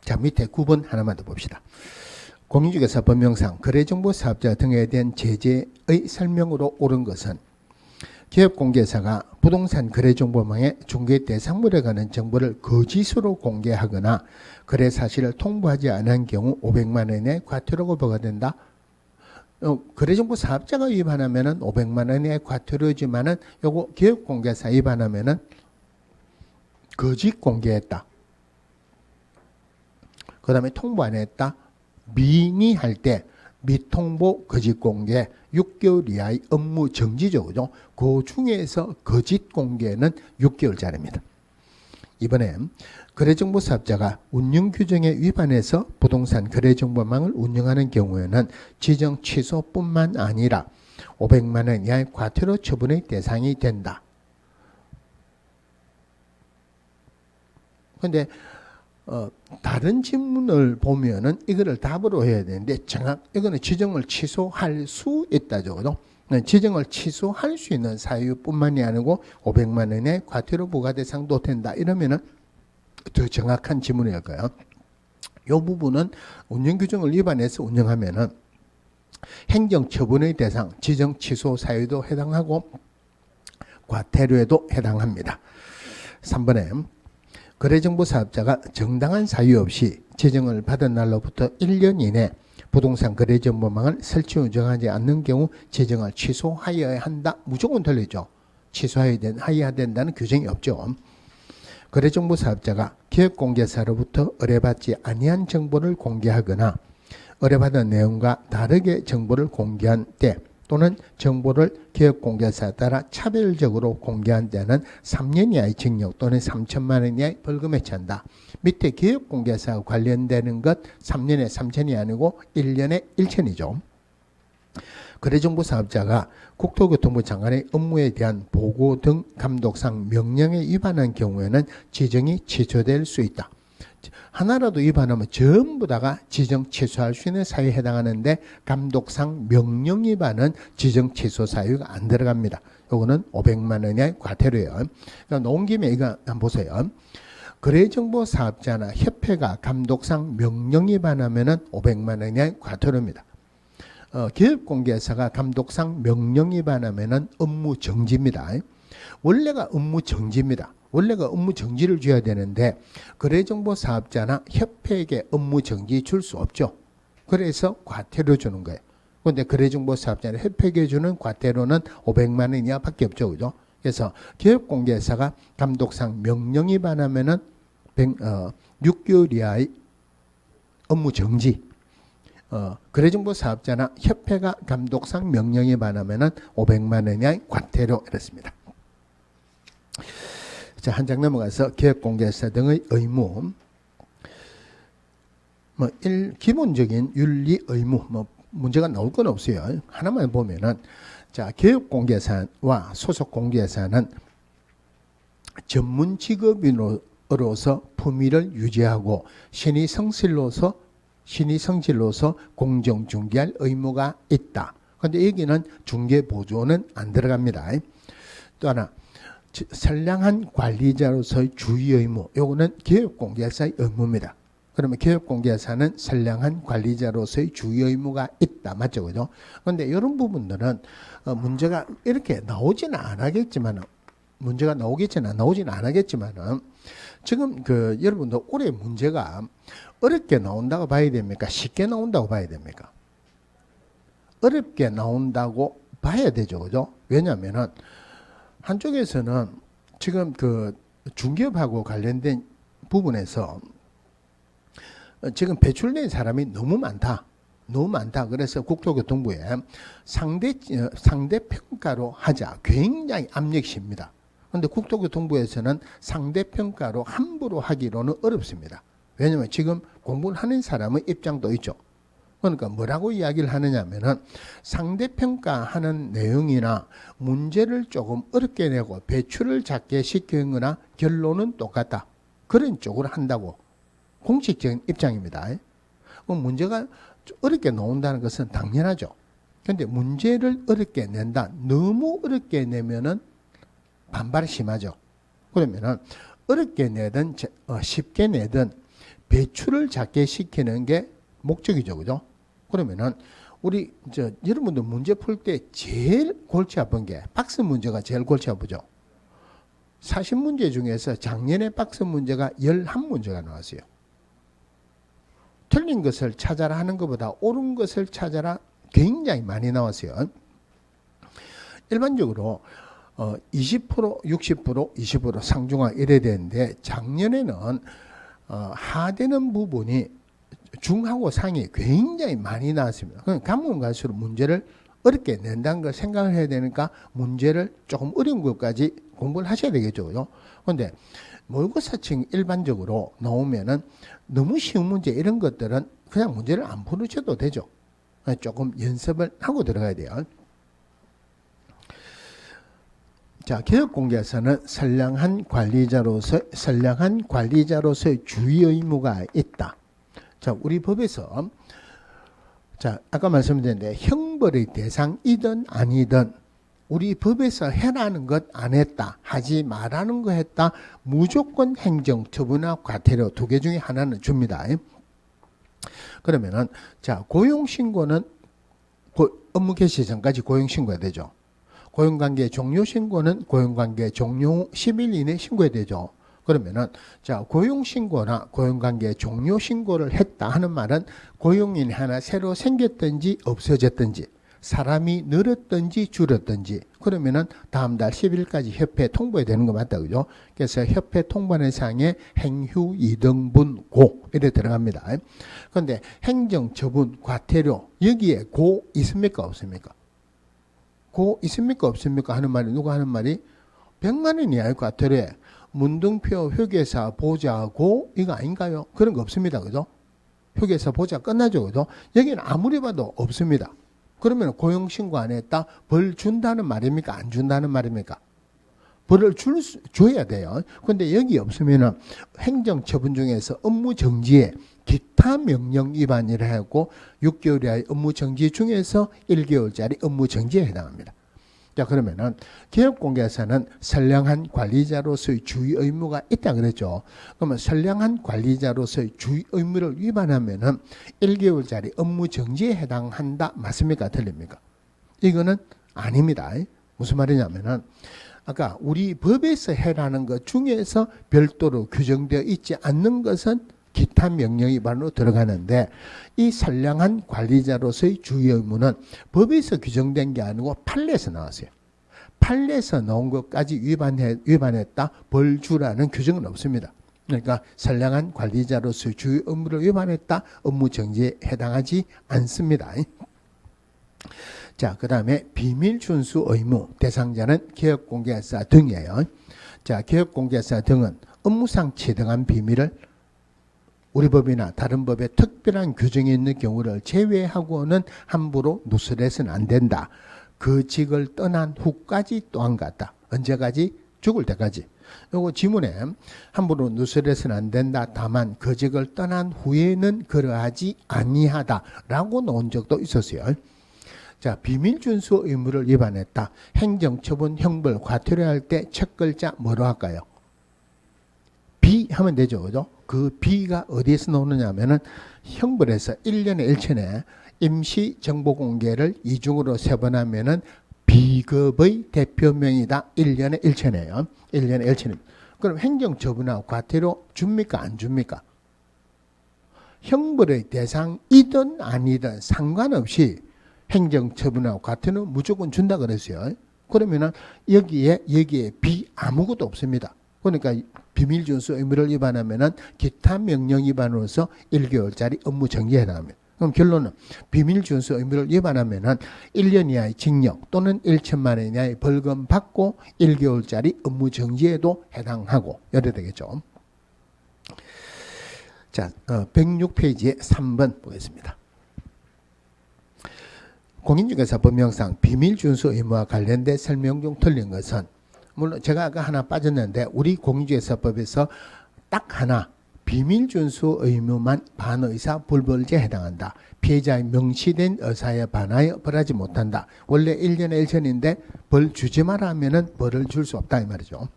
Speaker 1: 자, 밑에 9번 하나만 더 봅시다. 공인중개사 법령상 거래정보사업자 등에 대한 제재의 설명으로 옳은 것은 기업공개사가 부동산 거래정보망에 중개 대상물에 관한 정보를 거짓으로 공개하거나 거래 사실을 통보하지 않은 경우 500만 원의 과태료가 부과된다. 거래정보사업자가 위반하면은 500만 원의 과태료지만은 요거 기업공개사 위반하면은 거짓 공개했다. 그 다음에 통보 안 했다. 미니할 때 미통보 거짓 공개 6개월 이하의 업무 정지죠. 그죠? 그 중에서 거짓 공개는 6개월짜리입니다. 이번에 거래정보사업자가 운영규정에 위반해서 부동산 거래정보망을 운영하는 경우에는 지정 취소뿐만 아니라 500만 원 이하의 과태료 처분의 대상이 된다. 그런데 다른 질문을 보면은 이거를 답으로 해야 되는데 이거는 지정을 취소할 수 있다죠. 그죠? 지정을 취소할 수 있는 사유뿐만이 아니고 500만 원의 과태료 부과 대상도 된다. 이러면은 더 정확한 질문일 거예요. 이 부분은 운영규정을 위반해서 운영하면은 행정처분의 대상, 지정 취소 사유도 해당하고 과태료에도 해당합니다. 3번에 거래정보사업자가 정당한 사유 없이 지정을 받은 날로부터 1년 이내 부동산 거래정보망을 설치 운영하지 않는 경우 지정을 취소하여야 한다. 무조건 틀리죠. 취소해야 된다는 규정이 없죠. 거래정보사업자가 기업공개사로부터 의뢰받지 아니한 정보를 공개하거나 의뢰받은 내용과 다르게 정보를 공개한 때 또는 정보를 기업공개사에 따라 차별적으로 공개한 데는 3년 이하의 징역 또는 3천만 원 이하의 벌금에 처한다. 밑에 기업공개사와 관련되는 것 3년에 3천이 아니고 1년에 1천이죠. 거래정보사업자가 국토교통부 장관의 업무에 대한 보고 등 감독상 명령에 위반한 경우에는 지정이 취소될 수 있다. 하나라도 위반하면 전부 다가 지정 취소할 수 있는 사유에 해당하는데 감독상 명령 위반은 지정 취소 사유가 안 들어갑니다. 요거는 500만 원의 과태료예요. 그러니까 놓은 김에 이거 한번 보세요. 거래정보 사업자나 협회가 감독상 명령 위반하면은 500만 원의 과태료입니다. 기업공개사가 감독상 명령 위반하면은 업무 정지입니다. 원래가 업무 정지입니다. 원래가 업무 정지를 줘야 되는데 거래정보 사업자나 협회에게 업무 정지 줄 수 없죠. 그래서 과태료 주는 거예요. 그런데 거래정보 사업자나 협회에게 주는 과태료는 500만 원 이하밖에 없죠. 그죠? 그래서 기업공개사가 감독상 명령 위반하면은 6개월 이하의 업무 정지. 거래정보 사업자나 협회가 감독상 명령 위반하면은 500만 원 이하의 과태료 이렇습니다. 자, 한 장 넘어가서 기업공개사 등의 의무. 기본적인 윤리 의무 문제가 나올 건 없어요. 하나만 보면은 자, 기업공개사와 소속공개사는 전문 직업인으로서 품위를 유지하고 신의 성질로서 공정 중개할 의무가 있다. 그런데 여기는 중개 보조는 안 들어갑니다. 또 하나 선량한 관리자로서의 주의 의무. 요거는 기업공개사의 의무입니다. 그러면 기업공개사는 선량한 관리자로서의 주의 의무가 있다. 맞죠? 그죠? 그런데 이런 부분들은 문제가 이렇게 나오지는 않겠지만 문제가 나오지는 않겠지만은 지금 여러분들 올해 문제가 어렵게 나온다고 봐야 됩니까? 쉽게 나온다고 봐야 됩니까? 어렵게 나온다고 봐야 되죠. 그죠? 왜냐면은 한쪽에서는 지금 중개업하고 관련된 부분에서 지금 배출된 사람이 너무 많다. 그래서 국토교통부에 상대평가로 하자. 굉장히 압력입니다. 그런데 국토교통부에서는 상대평가로 함부로 하기로는 어렵습니다. 왜냐하면 지금 공부를 하는 사람의 입장도 있죠. 그러니까 뭐라고 이야기를 하느냐면은 상대평가하는 내용이나 문제를 조금 어렵게 내고 배출을 작게 시키거나 결론은 똑같다. 그런 쪽으로 한다고 공식적인 입장입니다. 문제가 어렵게 나온다는 것은 당연하죠. 그런데 문제를 어렵게 낸다. 너무 어렵게 내면은 반발이 심하죠. 그러면은 어렵게 내든 쉽게 내든 배출을 작게 시키는 게 목적이죠. 그죠? 그러면은 우리 여러분들 문제 풀 때 제일 골치 아픈 게 박스 문제가 제일 골치 아프죠. 40문제 중에서 작년에 박스 문제가 11문제가 나왔어요. 틀린 것을 찾아라 하는 것보다 옳은 것을 찾아라 굉장히 많이 나왔어요. 일반적으로 20%, 60%, 20% 상중하 이래야 되는데 작년에는 하되는 부분이 중하고 상이 굉장히 많이 나왔습니다. 가면 갈수록 문제를 어렵게 낸다는 걸 생각을 해야 되니까 문제를 조금 어려운 것까지 공부를 하셔야 되겠죠. 그런데 모의고사층 일반적으로 나오면은 너무 쉬운 문제 이런 것들은 그냥 문제를 안 풀으셔도 되죠. 조금 연습을 하고 들어가야 돼요. 자, 기업공개사는 선량한 관리자로서의 주의 의무가 있다. 자, 우리 법에서 자, 아까 말씀드렸는데 형벌의 대상이든 아니든 우리 법에서 해라는 것 안 했다, 하지 말라는 거 했다, 무조건 행정처분이나 과태료 두 개 중에 하나는 줍니다. 그러면은 자, 고용신고는 업무 개시 전까지 고용신고해야 되죠. 고용관계 종료 신고는 고용관계 종료 10일 이내 신고해야 되죠. 그러면은 자, 고용신고나 고용관계 종료 신고를 했다 하는 말은 고용인이 하나 새로 생겼든지 없어졌든지 사람이 늘었든지 줄었든지 그러면은 다음 달 10일까지 협회에 통보해야 되는 거 맞다. 그죠? 그래서 협회 통보하는 사항에 행휴 2등분 고 이래 들어갑니다. 그런데 행정처분 과태료 여기에 고 있습니까 없습니까? 고 있습니까 없습니까 하는 말이 누가 하는 말이 100만 원 이하의 과태료에 문등표 회계사 보자고 이거 아닌가요? 그런 거 없습니다. 그죠? 회계사 보자 끝나죠. 그죠? 여기는 아무리 봐도 없습니다. 그러면 고용신고 안 했다 벌 준다는 말입니까? 안 준다는 말입니까? 벌을 줘야 돼요. 그런데 여기 없으면은 행정처분 중에서 업무 정지에 기타 명령 위반이라 하고 6개월 이하의 업무 정지 중에서 1개월짜리 업무 정지에 해당합니다. 자, 그러면은 기업공개사는 선량한 관리자로서의 주의 의무가 있다 그랬죠. 그러면 선량한 관리자로서의 주의 의무를 위반하면은 1개월짜리 업무 정지에 해당한다. 맞습니까? 틀립니까? 이거는 아닙니다. 무슨 말이냐면은 아까 우리 법에서 해라는 것 중에서 별도로 규정되어 있지 않는 것은 기타 명령 위반으로 들어가는데, 이 선량한 관리자로서의 주의 의무는 법에서 규정된 게 아니고 판례에서 나왔어요. 판례에서 나온 것까지 위반했다 벌 주라는 규정은 없습니다. 그러니까 선량한 관리자로서의 주의 의무를 위반했다 업무 정지에 해당하지 않습니다. 자, 그 다음에 비밀 준수 의무 대상자는 기업공개사 등이에요. 자, 기업공개사 등은 업무상 치등한 비밀을 우리 법이나 다른 법에 특별한 규정이 있는 경우를 제외하고는 함부로 누설해서는 안 된다. 그 직을 떠난 후까지 또한 같다. 언제까지? 죽을 때까지. 요거 지문에 함부로 누설해서는 안 된다. 다만 그 직을 떠난 후에는 그러하지 아니하다라고 나온 적도 있었어요. 자, 비밀 준수 의무를 위반했다. 행정처분, 형벌, 과태료 할 때 첫 글자 뭐로 할까요? 비 하면 되죠. 그죠? 그 비가 어디에서 나오느냐 하면은 형벌에서 1년에 1천에 임시 정보 공개를 이중으로 세번하면은 비급의 대표명이다. 1년에 1천이에요. 1년에 1천입니다. 그럼 행정처분하고 과태료 줍니까? 안 줍니까? 형벌의 대상이든 아니든 상관없이 행정처분하고 과태료는 무조건 준다 그랬어요. 그러면은 여기에 비 아무것도 없습니다. 그러니까 비밀 준수 의무를 위반하면은 기타 명령 위반으로서 1개월짜리 업무 정지에 해당합니다. 그럼 결론은 비밀 준수 의무를 위반하면은 1년 이하의 징역 또는 1천만 원 이하의 벌금 받고 1개월짜리 업무 정지에도 해당하고 이래 되겠죠. 자, 106페이지에 3번 보겠습니다. 공인중개사 법령상 비밀 준수 의무와 관련된 설명 중 틀린 것은, 물론 제가 아까 하나 빠졌는데 우리 공인중개사법에서 딱 하나 비밀 준수 의무만 반의사 불벌죄에 해당한다. 피해자의 명시된 의사에 반하여 벌하지 못한다. 원래 1년에 1천인데 벌 주지 마라 하면은 벌을 줄 수 없다 이 말이죠.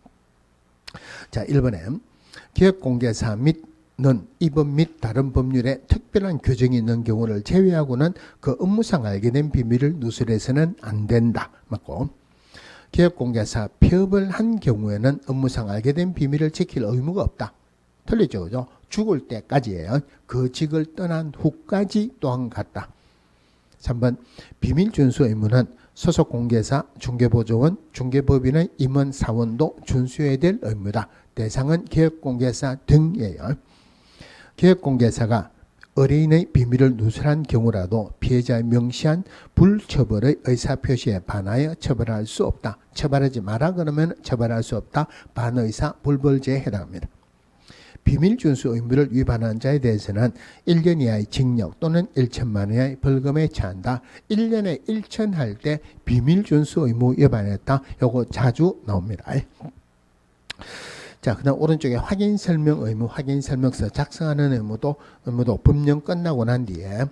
Speaker 1: 자, 1번에 기업공개사 는 이 법 및 다른 법률에 특별한 규정이 있는 경우를 제외하고는 그 업무상 알게 된 비밀을 누설해서는 안 된다. 맞고, 기업공개사 폐업을 한 경우에는 업무상 알게 된 비밀을 지킬 의무가 없다. 틀리죠, 그죠? 죽을 때까지예요. 그 직을 떠난 후까지 또한 같다. 3번 비밀 준수 의무는 소속 공개사, 중개보조원, 중개법인의 임원 사원도 준수해야 될 의무다. 대상은 기업공개사 등이에요. 기업공개사가 의뢰인의 비밀을 누설한 경우라도 피해자의 명시한 불처벌의 의사표시에 반하여 처벌할 수 없다. 처벌하지 마라 그러면 처벌할 수 없다. 반의사 불벌죄에 해당합니다. 비밀 준수 의무를 위반한 자에 대해서는 1년 이하의 징역 또는 1천만 원 이하의 벌금에 처한다. 1년에 1천 할 때 비밀 준수 의무 위반했다. 요거 자주 나옵니다. 자, 그다음 오른쪽에 확인 설명 의무, 확인 설명서 작성하는 의무도 법령 끝나고 난 뒤에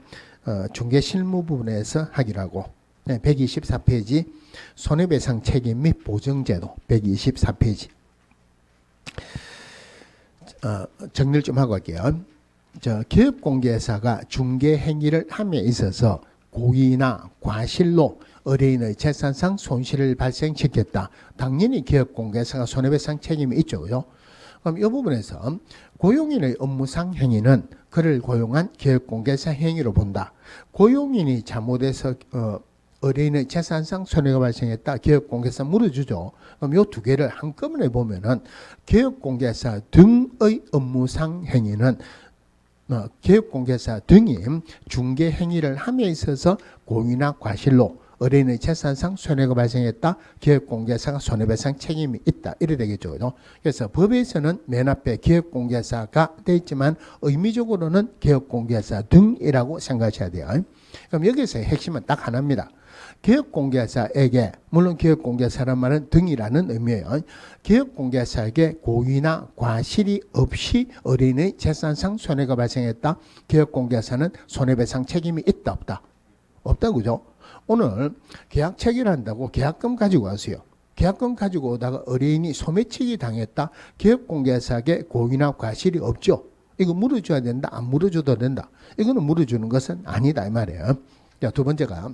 Speaker 1: 중개 실무 부분에서 하기로 하고, 124페이지 손해배상 책임 및 보정제도 124페이지 정리를 좀 하고 갈게요. 기업공개사가 중개 행위를 함에 있어서 고의나 과실로 의뢰인의 재산상 손실을 발생시켰다. 당연히 기업공개사가 손해배상 책임이 있죠. 그럼 이 부분에서 고용인의 업무상 행위는 그를 고용한 기업공개사 행위로 본다. 고용인이 잘못해서 의뢰인의 재산상 손해가 발생했다. 기업공개사 물어주죠. 그럼 이 두 개를 한꺼번에 보면은 기업공개사 등의 업무상 행위는 기업공개사 등이 중개 행위를 함에 있어서 고의나 과실로 의뢰인의 재산상 손해가 발생했다. 기업공개사가 손해배상 책임이 있다. 이래 되겠죠. 그래서 법에서는 맨 앞에 기업공개사가 되어 있지만 의미적으로는 기업공개사 등이라고 생각하셔야 돼요. 그럼 여기서 핵심은 딱 하나입니다. 기업공개사에게, 물론 기업공개사란 말은 등이라는 의미예요. 기업공개사에게 고의나 과실이 없이 어린의 재산상 손해가 발생했다. 기업공개사는 손해배상 책임이 있다 없다? 없다, 그죠? 오늘 계약 체결한다고 계약금 가지고 가세요. 계약금 가지고 오다가 의뢰인이 소매치기 당했다. 기업공개사에게 고의나 과실이 없죠. 이거 물어줘야 된다. 안 물어줘도 된다. 이거는 물어주는 것은 아니다 이 말이에요. 자, 두 번째가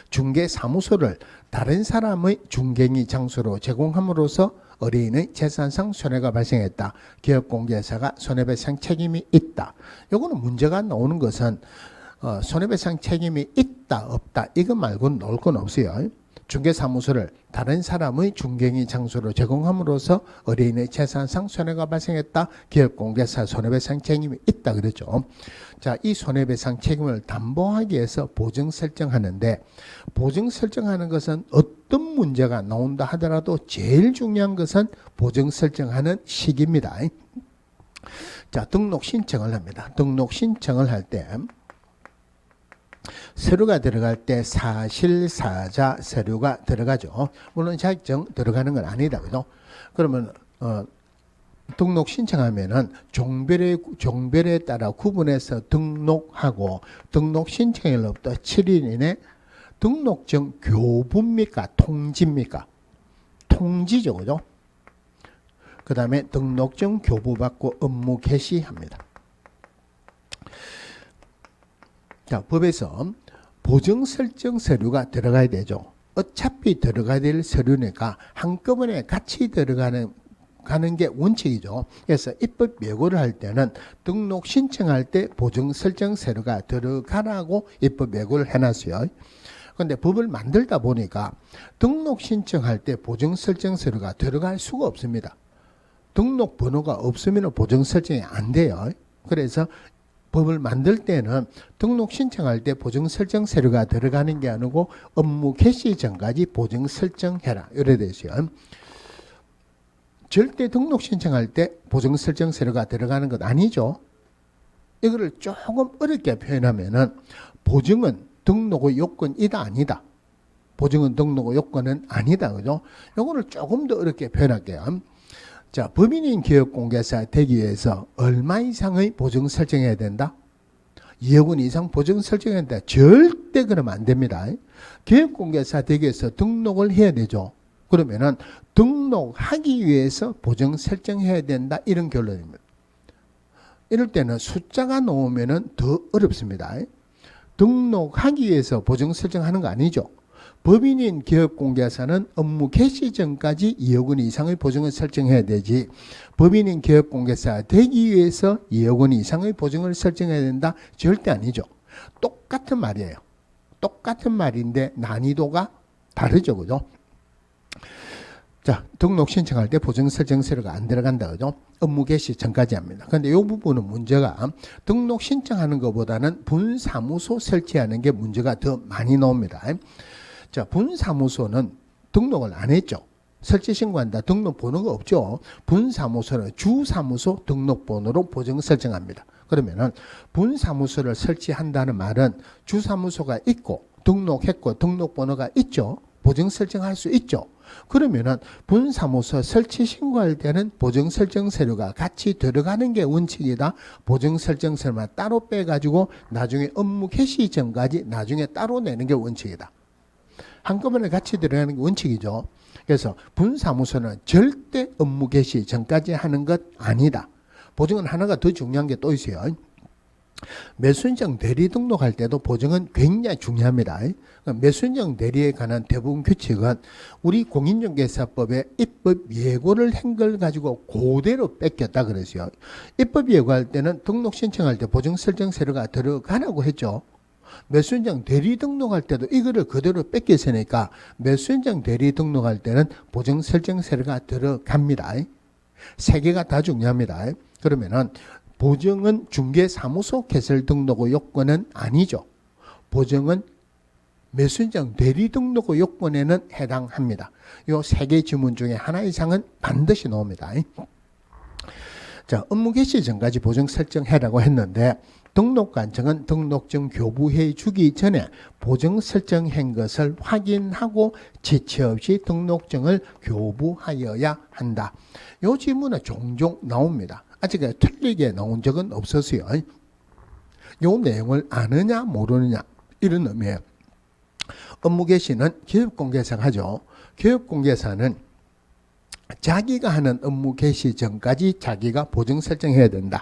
Speaker 1: 중개사무소를 다른 사람의 중개인이 장소로 제공함으로써 의뢰인의 재산상 손해가 발생했다. 기업공개사가 손해배상 책임이 있다. 이거는 문제가 나오는 것은 손해배상 책임이 있다 없다 이거 말고는 나올 건 없어요. 중개사무소를 다른 사람의 중개인이 장소로 제공함으로써 의뢰인의 재산상 손해가 발생했다. 기업공개사 손해배상 책임이 있다 그러죠. 자, 이 손해배상 책임을 담보하기 위해서 보증 설정하는데 보증 설정하는 것은 어떤 문제가 나온다 하더라도 제일 중요한 것은 보증 설정하는 시기입니다. 자, 등록 신청을 합니다. 등록 신청을 할 때 서류가 들어갈 때 사실사자 서류가 들어가죠. 물론 자격증 들어가는 건 아니다. 그죠? 그러면 등록 신청하면은 종별에 따라 구분해서 등록하고 등록 신청일로부터 7일 이내 등록증 교부입니까? 통지입니까? 통지죠. 그죠? 그 다음에 등록증 교부받고 업무 개시합니다. 자, 법에서 보증 설정 서류가 들어가야 되죠. 어차피 들어가야 될 서류니까 한꺼번에 같이 들어가는 게 원칙이죠. 그래서 입법 예고를 할 때는 등록 신청할 때 보증 설정 서류가 들어가라고 입법 예고를 해놨어요. 그런데 법을 만들다 보니까 등록 신청할 때 보증 설정 서류가 들어갈 수가 없습니다. 등록 번호가 없으면 보증 설정이 안 돼요. 그래서 법을 만들 때는 등록 신청할 때 보증 설정 서류가 들어가는 게 아니고 업무 개시 전까지 보증 설정해라 이래 되죠. 절대 등록 신청할 때 보증 설정 서류가 들어가는 것 아니죠. 이거를 조금 어렵게 표현하면은 보증은 등록의 요건이다 아니다. 보증은 등록의 요건은 아니다. 그죠? 요거를 조금 더 어렵게 표현할게요. 자, 법인인 기업공개사 되기 위해서 얼마 이상의 보증 설정해야 된다? 2억 원 이상 보증 설정해야 된다. 절대 그러면 안 됩니다. 기업공개사 되기 위해서 등록을 해야 되죠. 그러면은 등록하기 위해서 보증 설정해야 된다. 이런 결론입니다. 이럴 때는 숫자가 나오면은 더 어렵습니다. 등록하기 위해서 보증 설정하는 거 아니죠. 법인인 기업공개사는 업무 개시 전까지 2억 원 이상의 보증을 설정해야 되지 법인인 기업공개사 되기 위해서 2억 원 이상의 보증을 설정해야 된다? 절대 아니죠. 똑같은 말이에요. 똑같은 말인데 난이도가 다르죠. 그죠? 자, 등록 신청할 때 보증 설정 서류가 안 들어간다. 그죠? 업무 개시 전까지 합니다. 그런데 이 부분은 문제가 등록 신청하는 것보다는 분사무소 설치하는 게 문제가 더 많이 나옵니다. 자, 분사무소는 등록을 안 했죠. 설치 신고한다. 등록 번호가 없죠. 분사무소는 주사무소 등록번호로 보증 설정합니다. 그러면은 분사무소를 설치한다는 말은 주사무소가 있고 등록했고 등록번호가 있죠. 보증 설정할 수 있죠. 그러면은 분사무소 설치 신고할 때는 보증 설정 서류가 같이 들어가는 게 원칙이다. 보증 설정 서류만 따로 빼가지고 나중에 업무 개시 전까지 나중에 따로 내는 게 원칙이다. 한꺼번에 같이 들어가는 게 원칙이죠. 그래서 분사무소는 절대 업무 개시 전까지 하는 것 아니다. 보증은 하나가 더 중요한 게 또 있어요. 매수인정 대리 등록할 때도 보증은 굉장히 중요합니다. 매수인정 대리에 관한 대부분 규칙은 우리 공인중개사법에 입법 예고를 한 걸 가지고 그대로 뺏겼다 그랬어요. 입법 예고할 때는 등록 신청할 때 보증 설정 서류가 들어가라고 했죠. 매수인정 대리 등록할 때도 이거를 그대로 뺏겼으니까 매수인정 대리 등록할 때는 보증 설정 서류가 들어갑니다. 세 개가 다 중요합니다. 그러면은 보증은 중개사무소 개설 등록의 요건은 아니죠. 보증은 매수인정 대리 등록의 요건에는 해당합니다. 이 세 개 지문 중에 하나 이상은 반드시 나옵니다. 자, 업무 개시 전까지 보증 설정해라고 했는데 등록관청은 등록증 교부해 주기 전에 보증 설정한 것을 확인하고 지체 없이 등록증을 교부하여야 한다. 이 질문은 종종 나옵니다. 아직 틀리게 나온 적은 없었어요. 이 내용을 아느냐 모르느냐 이런 의미예요. 업무 개시는 기업공개사가 하죠. 기업공개사는 자기가 하는 업무 개시 전까지 자기가 보증 설정해야 된다.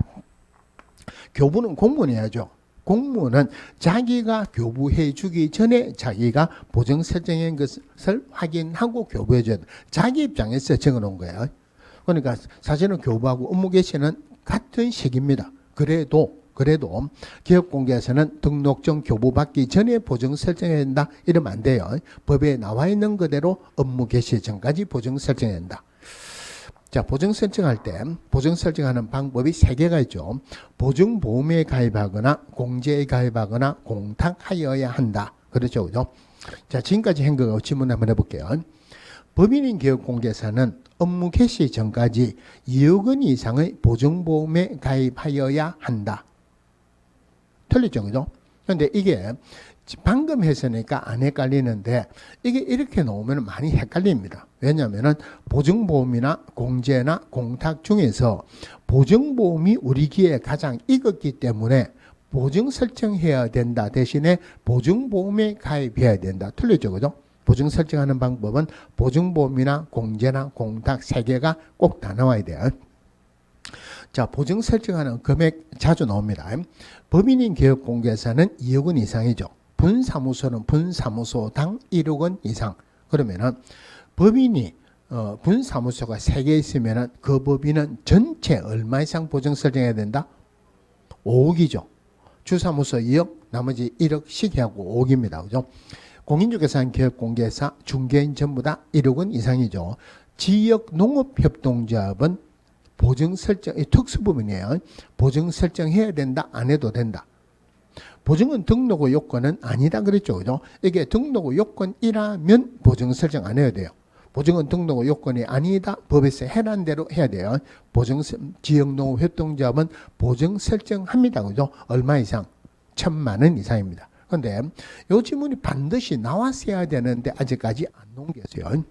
Speaker 1: 교부는 공무원이 해야죠. 공무원은 자기가 교부해 주기 전에 자기가 보증 설정한 것을 확인하고 교부해 줘야 돼. 자기 입장에서 적어놓은 거예요. 그러니까 사실은 교부하고 업무 개시는 같은 식입니다. 그래도 기업공개에서는 등록증 교부받기 전에 보증 설정해야 된다. 이러면 안 돼요. 법에 나와 있는 그대로 업무 개시 전까지 보증 설정해야 된다. 자, 보증 설정할 때 보증 설정하는 방법이 3개가 있죠. 보증보험에 가입하거나 공제에 가입하거나 공탁하여야 한다. 그렇죠, 그죠? 자, 지금까지 한 거고 질문 한번 해볼게요. 법인인 기업공개사는 업무 개시 전까지 2억 원 이상의 보증보험에 가입하여야 한다. 틀리죠, 그죠? 그런데 이게 방금 했으니까 안 헷갈리는데 이게 이렇게 나오면 많이 헷갈립니다. 왜냐하면 보증보험이나 공제나 공탁 중에서 보증보험이 우리 기에 가장 익었기 때문에 보증 설정해야 된다 대신에 보증보험에 가입해야 된다. 틀리죠, 그죠? 보증 설정하는 방법은 보증보험이나 공제나 공탁 3개가 꼭 다 나와야 돼요. 자, 보증 설정하는 금액 자주 나옵니다. 법인인 기업공개사는 2억 원 이상이죠. 분사무소는 분사무소당 1억 원 이상. 그러면은 법인이 분사무소가 3개 있으면은 그 법인은 전체 얼마 이상 보증 설정해야 된다? 5억이죠. 주사무소 2억, 나머지 1억씩 하고 5억입니다. 그죠? 공인중개사는 기업공개사, 중개인 전부 다 1억 원 이상이죠. 지역농업협동조합은 보증 설정, 특수부문이에요. 보증 설정해야 된다, 안 해도 된다. 보증은 등록 후 요건은 아니다 그랬죠, 그죠? 이게 등록 후 요건이라면 보증 설정 안 해야 돼요. 보증은 등록 후 요건이 아니다, 법에서 해란 대로 해야 돼요. 보증 지역농업협동조합은 보증 설정합니다, 그죠? 얼마 이상? 1,000만 원 이상입니다. 그런데 이 질문이 반드시 나왔어야 되는데 아직까지 안 나온 게 있어요.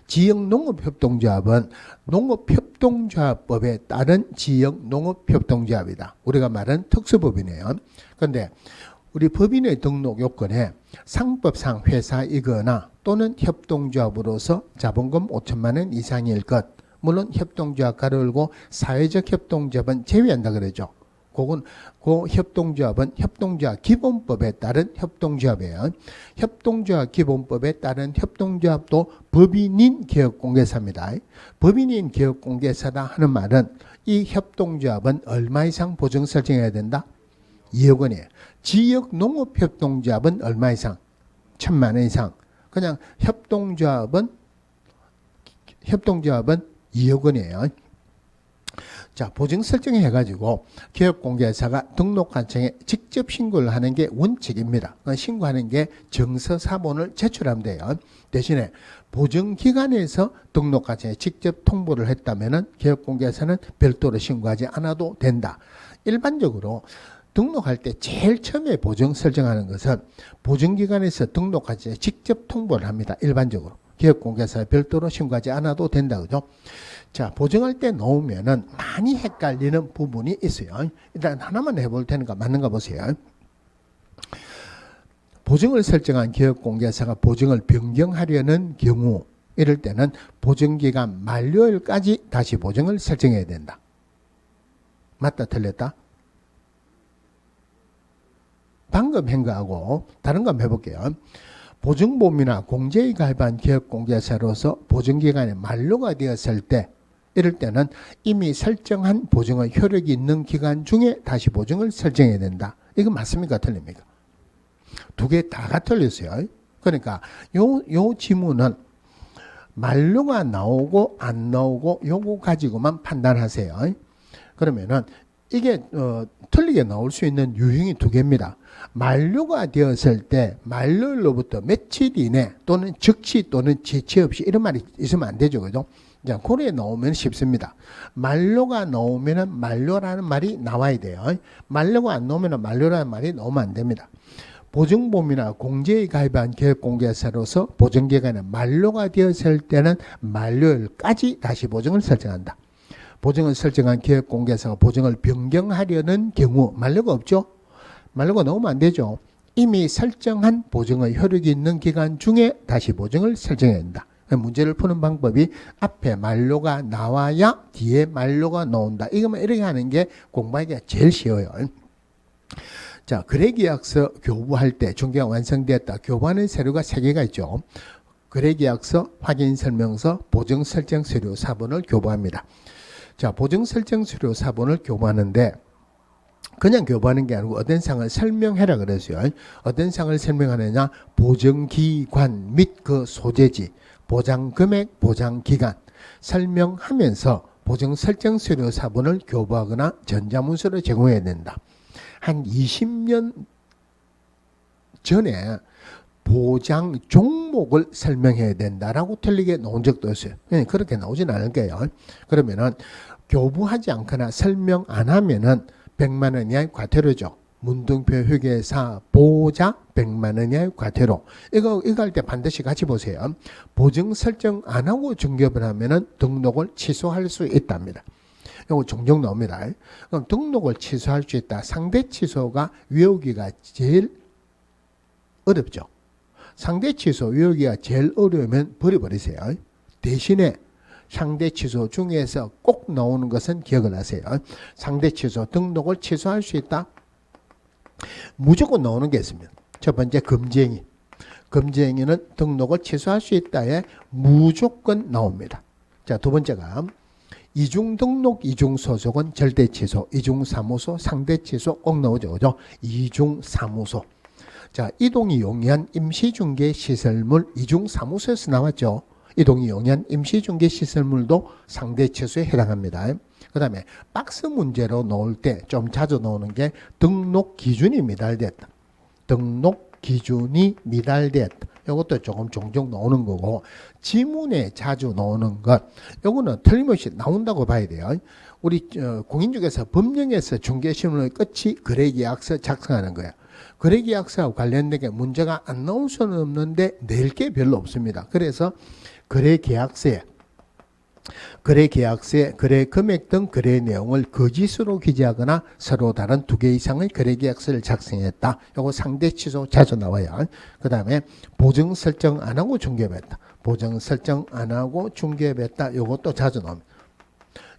Speaker 1: 지역농업협동조합은 농업협동조합법에 따른 지역농업협동조합이다. 우리가 말하는 특수법이네요. 그런데 우리 법인의 등록 요건에 상법상 회사이거나 또는 협동조합으로서 자본금 5천만 원 이상일 것. 물론 협동조합 가로 열고 사회적 협동조합은 제외한다 그러죠. 그건 그 협동조합은 협동조합 기본법에 따른 협동조합이에요. 협동조합 기본법에 따른 협동조합도 법인인 기업공개사입니다. 법인인 기업공개사다 하는 말은 이 협동조합은 얼마 이상 보증 설정해야 된다? 2억 원이에요. 지역농업협동조합은 얼마 이상? 1,000만 원 이상. 그냥 협동조합은 2억 원이에요. 자, 보증 설정해가지고 기업공개사가 등록관청에 직접 신고를 하는 게 원칙입니다. 신고하는 게 정서사본을 제출하면 돼요. 대신에 보증기관에서 등록관청에 직접 통보를 했다면 기업공개사는 별도로 신고하지 않아도 된다. 일반적으로 등록할 때 제일 처음에 보증 설정하는 것은 보증기관에서 등록관청에 직접 통보를 합니다. 일반적으로. 기업공개사에 별도로 신고하지 않아도 된다. 그죠? 자, 보증할 때 넣으면은 많이 헷갈리는 부분이 있어요. 일단 하나만 해볼 테니까 맞는가 보세요. 보증을 설정한 기업공개사가 보증을 변경하려는 경우 이럴 때는 보증기간 만료일까지 다시 보증을 설정해야 된다. 맞다 틀렸다? 방금 한 거하고 다른 거 한번 해볼게요. 보증보험이나 공제에 가입한 기업공개사로서 보증기간이 만료가 되었을 때 이럴 때는 이미 설정한 보증의 효력이 있는 기간 중에 다시 보증을 설정해야 된다. 이거 맞습니까? 틀립니까? 두 개 다가 틀렸어요. 그러니까 요 지문은 만료가 나오고 안 나오고 요거 가지고만 판단하세요. 그러면은 이게 틀리게 나올 수 있는 유형이 두 개입니다. 만료가 되었을 때 만료일로부터 며칠 이내 또는 즉시 또는 지체 없이 이런 말이 있으면 안 되죠. 그죠? 자, 고래에 나오면 쉽습니다. 만료가 나오면은 만료라는 말이 나와야 돼요. 만료가 안 나오면은 만료라는 말이 나오면 안 됩니다. 보증보험이나 공제에 가입한 기업공개사로서 보증기간에 만료가 되었을 때는 만료일까지 다시 보증을 설정한다. 보증을 설정한 기업공개사가 보증을 변경하려는 경우 만료가 없죠. 만료가 나오면 안 되죠. 이미 설정한 보증의 효력이 있는 기간 중에 다시 보증을 설정해야 한다. 문제를 푸는 방법이 앞에 만료가 나와야 뒤에 만료가 나온다. 이거만 이렇게 하는 게 공부하기가 제일 쉬워요. 자, 거래계약서 교부할 때 중개가 완성되었다. 교부하는 서류가 3개가 있죠. 거래계약서, 확인설명서, 보증설정서류 4번을 교부합니다. 자, 보증설정서류 4번을 교부하는데 그냥 교부하는 게 아니고 어떤 사항을 설명해라 그랬어요. 어떤 사항을 설명하느냐? 보증기관 및 그 소재지, 보장금액, 보장기간 설명하면서 보증설정서류 4번을 교부하거나 전자문서로 제공해야 된다. 한 20년 전에 보장 종목을 설명해야 된다라고 틀리게 나온 적도 있어요. 그렇게 나오진 않을 거예요. 그러면은 교부하지 않거나 설명 안 하면은 100만 원 이하의 과태료죠. 문둥표 회계사 보호자 100만 원 이하의 과태료. 이거 할 때 반드시 같이 보세요. 보증 설정 안 하고 중개업을 하면은 등록을 취소할 수 있답니다. 이거 종종 나옵니다. 그럼 등록을 취소할 수 있다. 상대 취소가 위호기가 제일 어렵죠. 상대 취소 위호기가 제일 어려우면 버려버리세요. 대신에 상대 취소 중에서 꼭 나오는 것은 기억을 하세요. 상대 취소 등록을 취소할 수 있다. 무조건 나오는 게 있습니다. 첫 번째 금지행위. 금지행위는 등록을 취소할 수 있다에 무조건 나옵니다. 자, 두 번째가 이중등록, 이중소속은 절대취소, 이중사무소, 상대취소 꼭 나오죠. 그죠? 이중사무소. 자, 이동이 용이한 임시중개시설물, 이중사무소에서 나왔죠. 이동이 용이한 임시중개시설물도 상대취소에 해당합니다. 그 다음에 박스 문제로 나올 때 좀 자주 나오는 게 등록 기준이 미달됐다. 등록 기준이 미달됐다. 이것도 조금 종종 나오는 거고, 지문에 자주 나오는 것, 이거는 틀림없이 나온다고 봐야 돼요. 우리 공인중개사 법령에서 중개시설의 끝이 거래계약서 작성하는 거예요. 거래계약서와 관련된 게 문제가 안 나올 수는 없는데 낼 게 별로 없습니다. 그래서 거래계약서에 거래 금액 등 거래 내용을 거짓으로 기재하거나 서로 다른 2개 이상의 거래계약서를 작성했다. 요거 상대 취소 자주 나와요. 그 다음에 보증 설정 안 하고 중개업했다. 보증 설정 안 하고 중개업했다. 요것도 자주 나옵니다.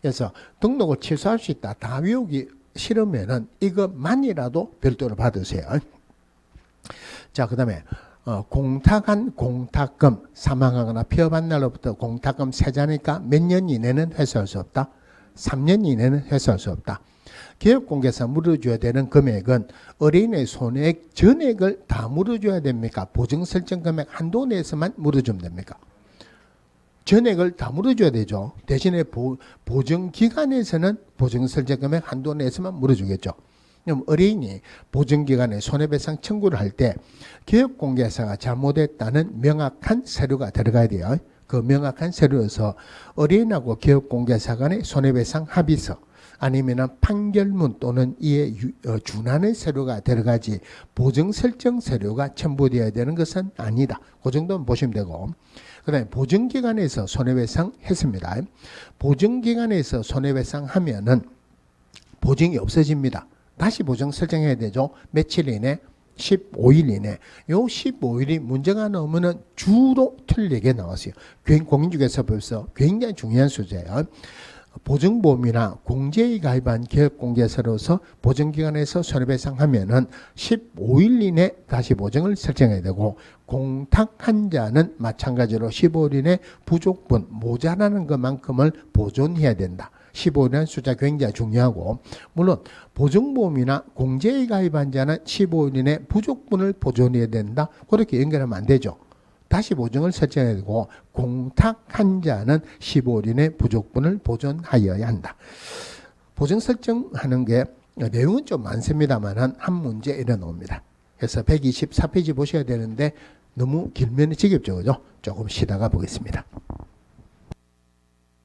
Speaker 1: 그래서 등록을 취소할 수 있다. 다 외우기 싫으면은 이것만이라도 별도로 받으세요. 자, 그 다음에 공탁한 공탁금, 사망하거나 폐업한 날로부터 공탁금 세자니까 몇 년 이내는 회수할 수 없다. 3년 이내는 회수할 수 없다. 기업공개사 물어줘야 되는 금액은 의뢰인의 손해액 전액을 다 물어줘야 됩니까? 보증 설정 금액 한도 내에서만 물어주면 됩니까? 전액을 다 물어줘야 되죠. 대신에 보증 기간에서는 보증 설정 금액 한도 내에서만 물어주겠죠. 그럼 의뢰인이 보증기관에 손해배상 청구를 할 때 기업공개사가 잘못했다는 명확한 서류가 들어가야 돼요. 그 명확한 서류에서 의뢰인하고 기업공개사 간의 손해배상 합의서 아니면 판결문 또는 이에 준하는 서류가 들어가지 보증 설정 서류가 첨부되어야 되는 것은 아니다. 그 정도는 보시면 되고, 그 다음에 보증기관에서 손해배상 했습니다. 보증기관에서 손해배상 하면은 보증이 없어집니다. 다시 보증 설정해야 되죠. 며칠 이내? 15일 이내. 요 15일이 문제가 나오면은 주로 틀리게 나왔어요. 공인중개사법에서 굉장히 중요한 소재예요. 보증보험이나 공제에 가입한 기업공개사로서 보증기관에서 손해배상하면은 15일 이내 다시 보증을 설정해야 되고, 공탁한 자는 마찬가지로 15일 이내 부족분, 모자라는 것만큼을 보존해야 된다. 15일이라는 숫자 굉장히 중요하고, 물론 보증보험이나 공제에 가입한 자는 15일 이내 부족분을 보존해야 된다. 그렇게 연결하면 안 되죠. 다시 보증을 설정해야 되고, 공탁한 자는 15일 이내 부족분을 보존하여야 한다. 보증 설정하는 게 내용은 좀 많습니다만 한 문제 이래 놓습니다. 그래서 124페이지 보셔야 되는데 너무 길면 지겹죠. 그죠? 조금 쉬다가 보겠습니다.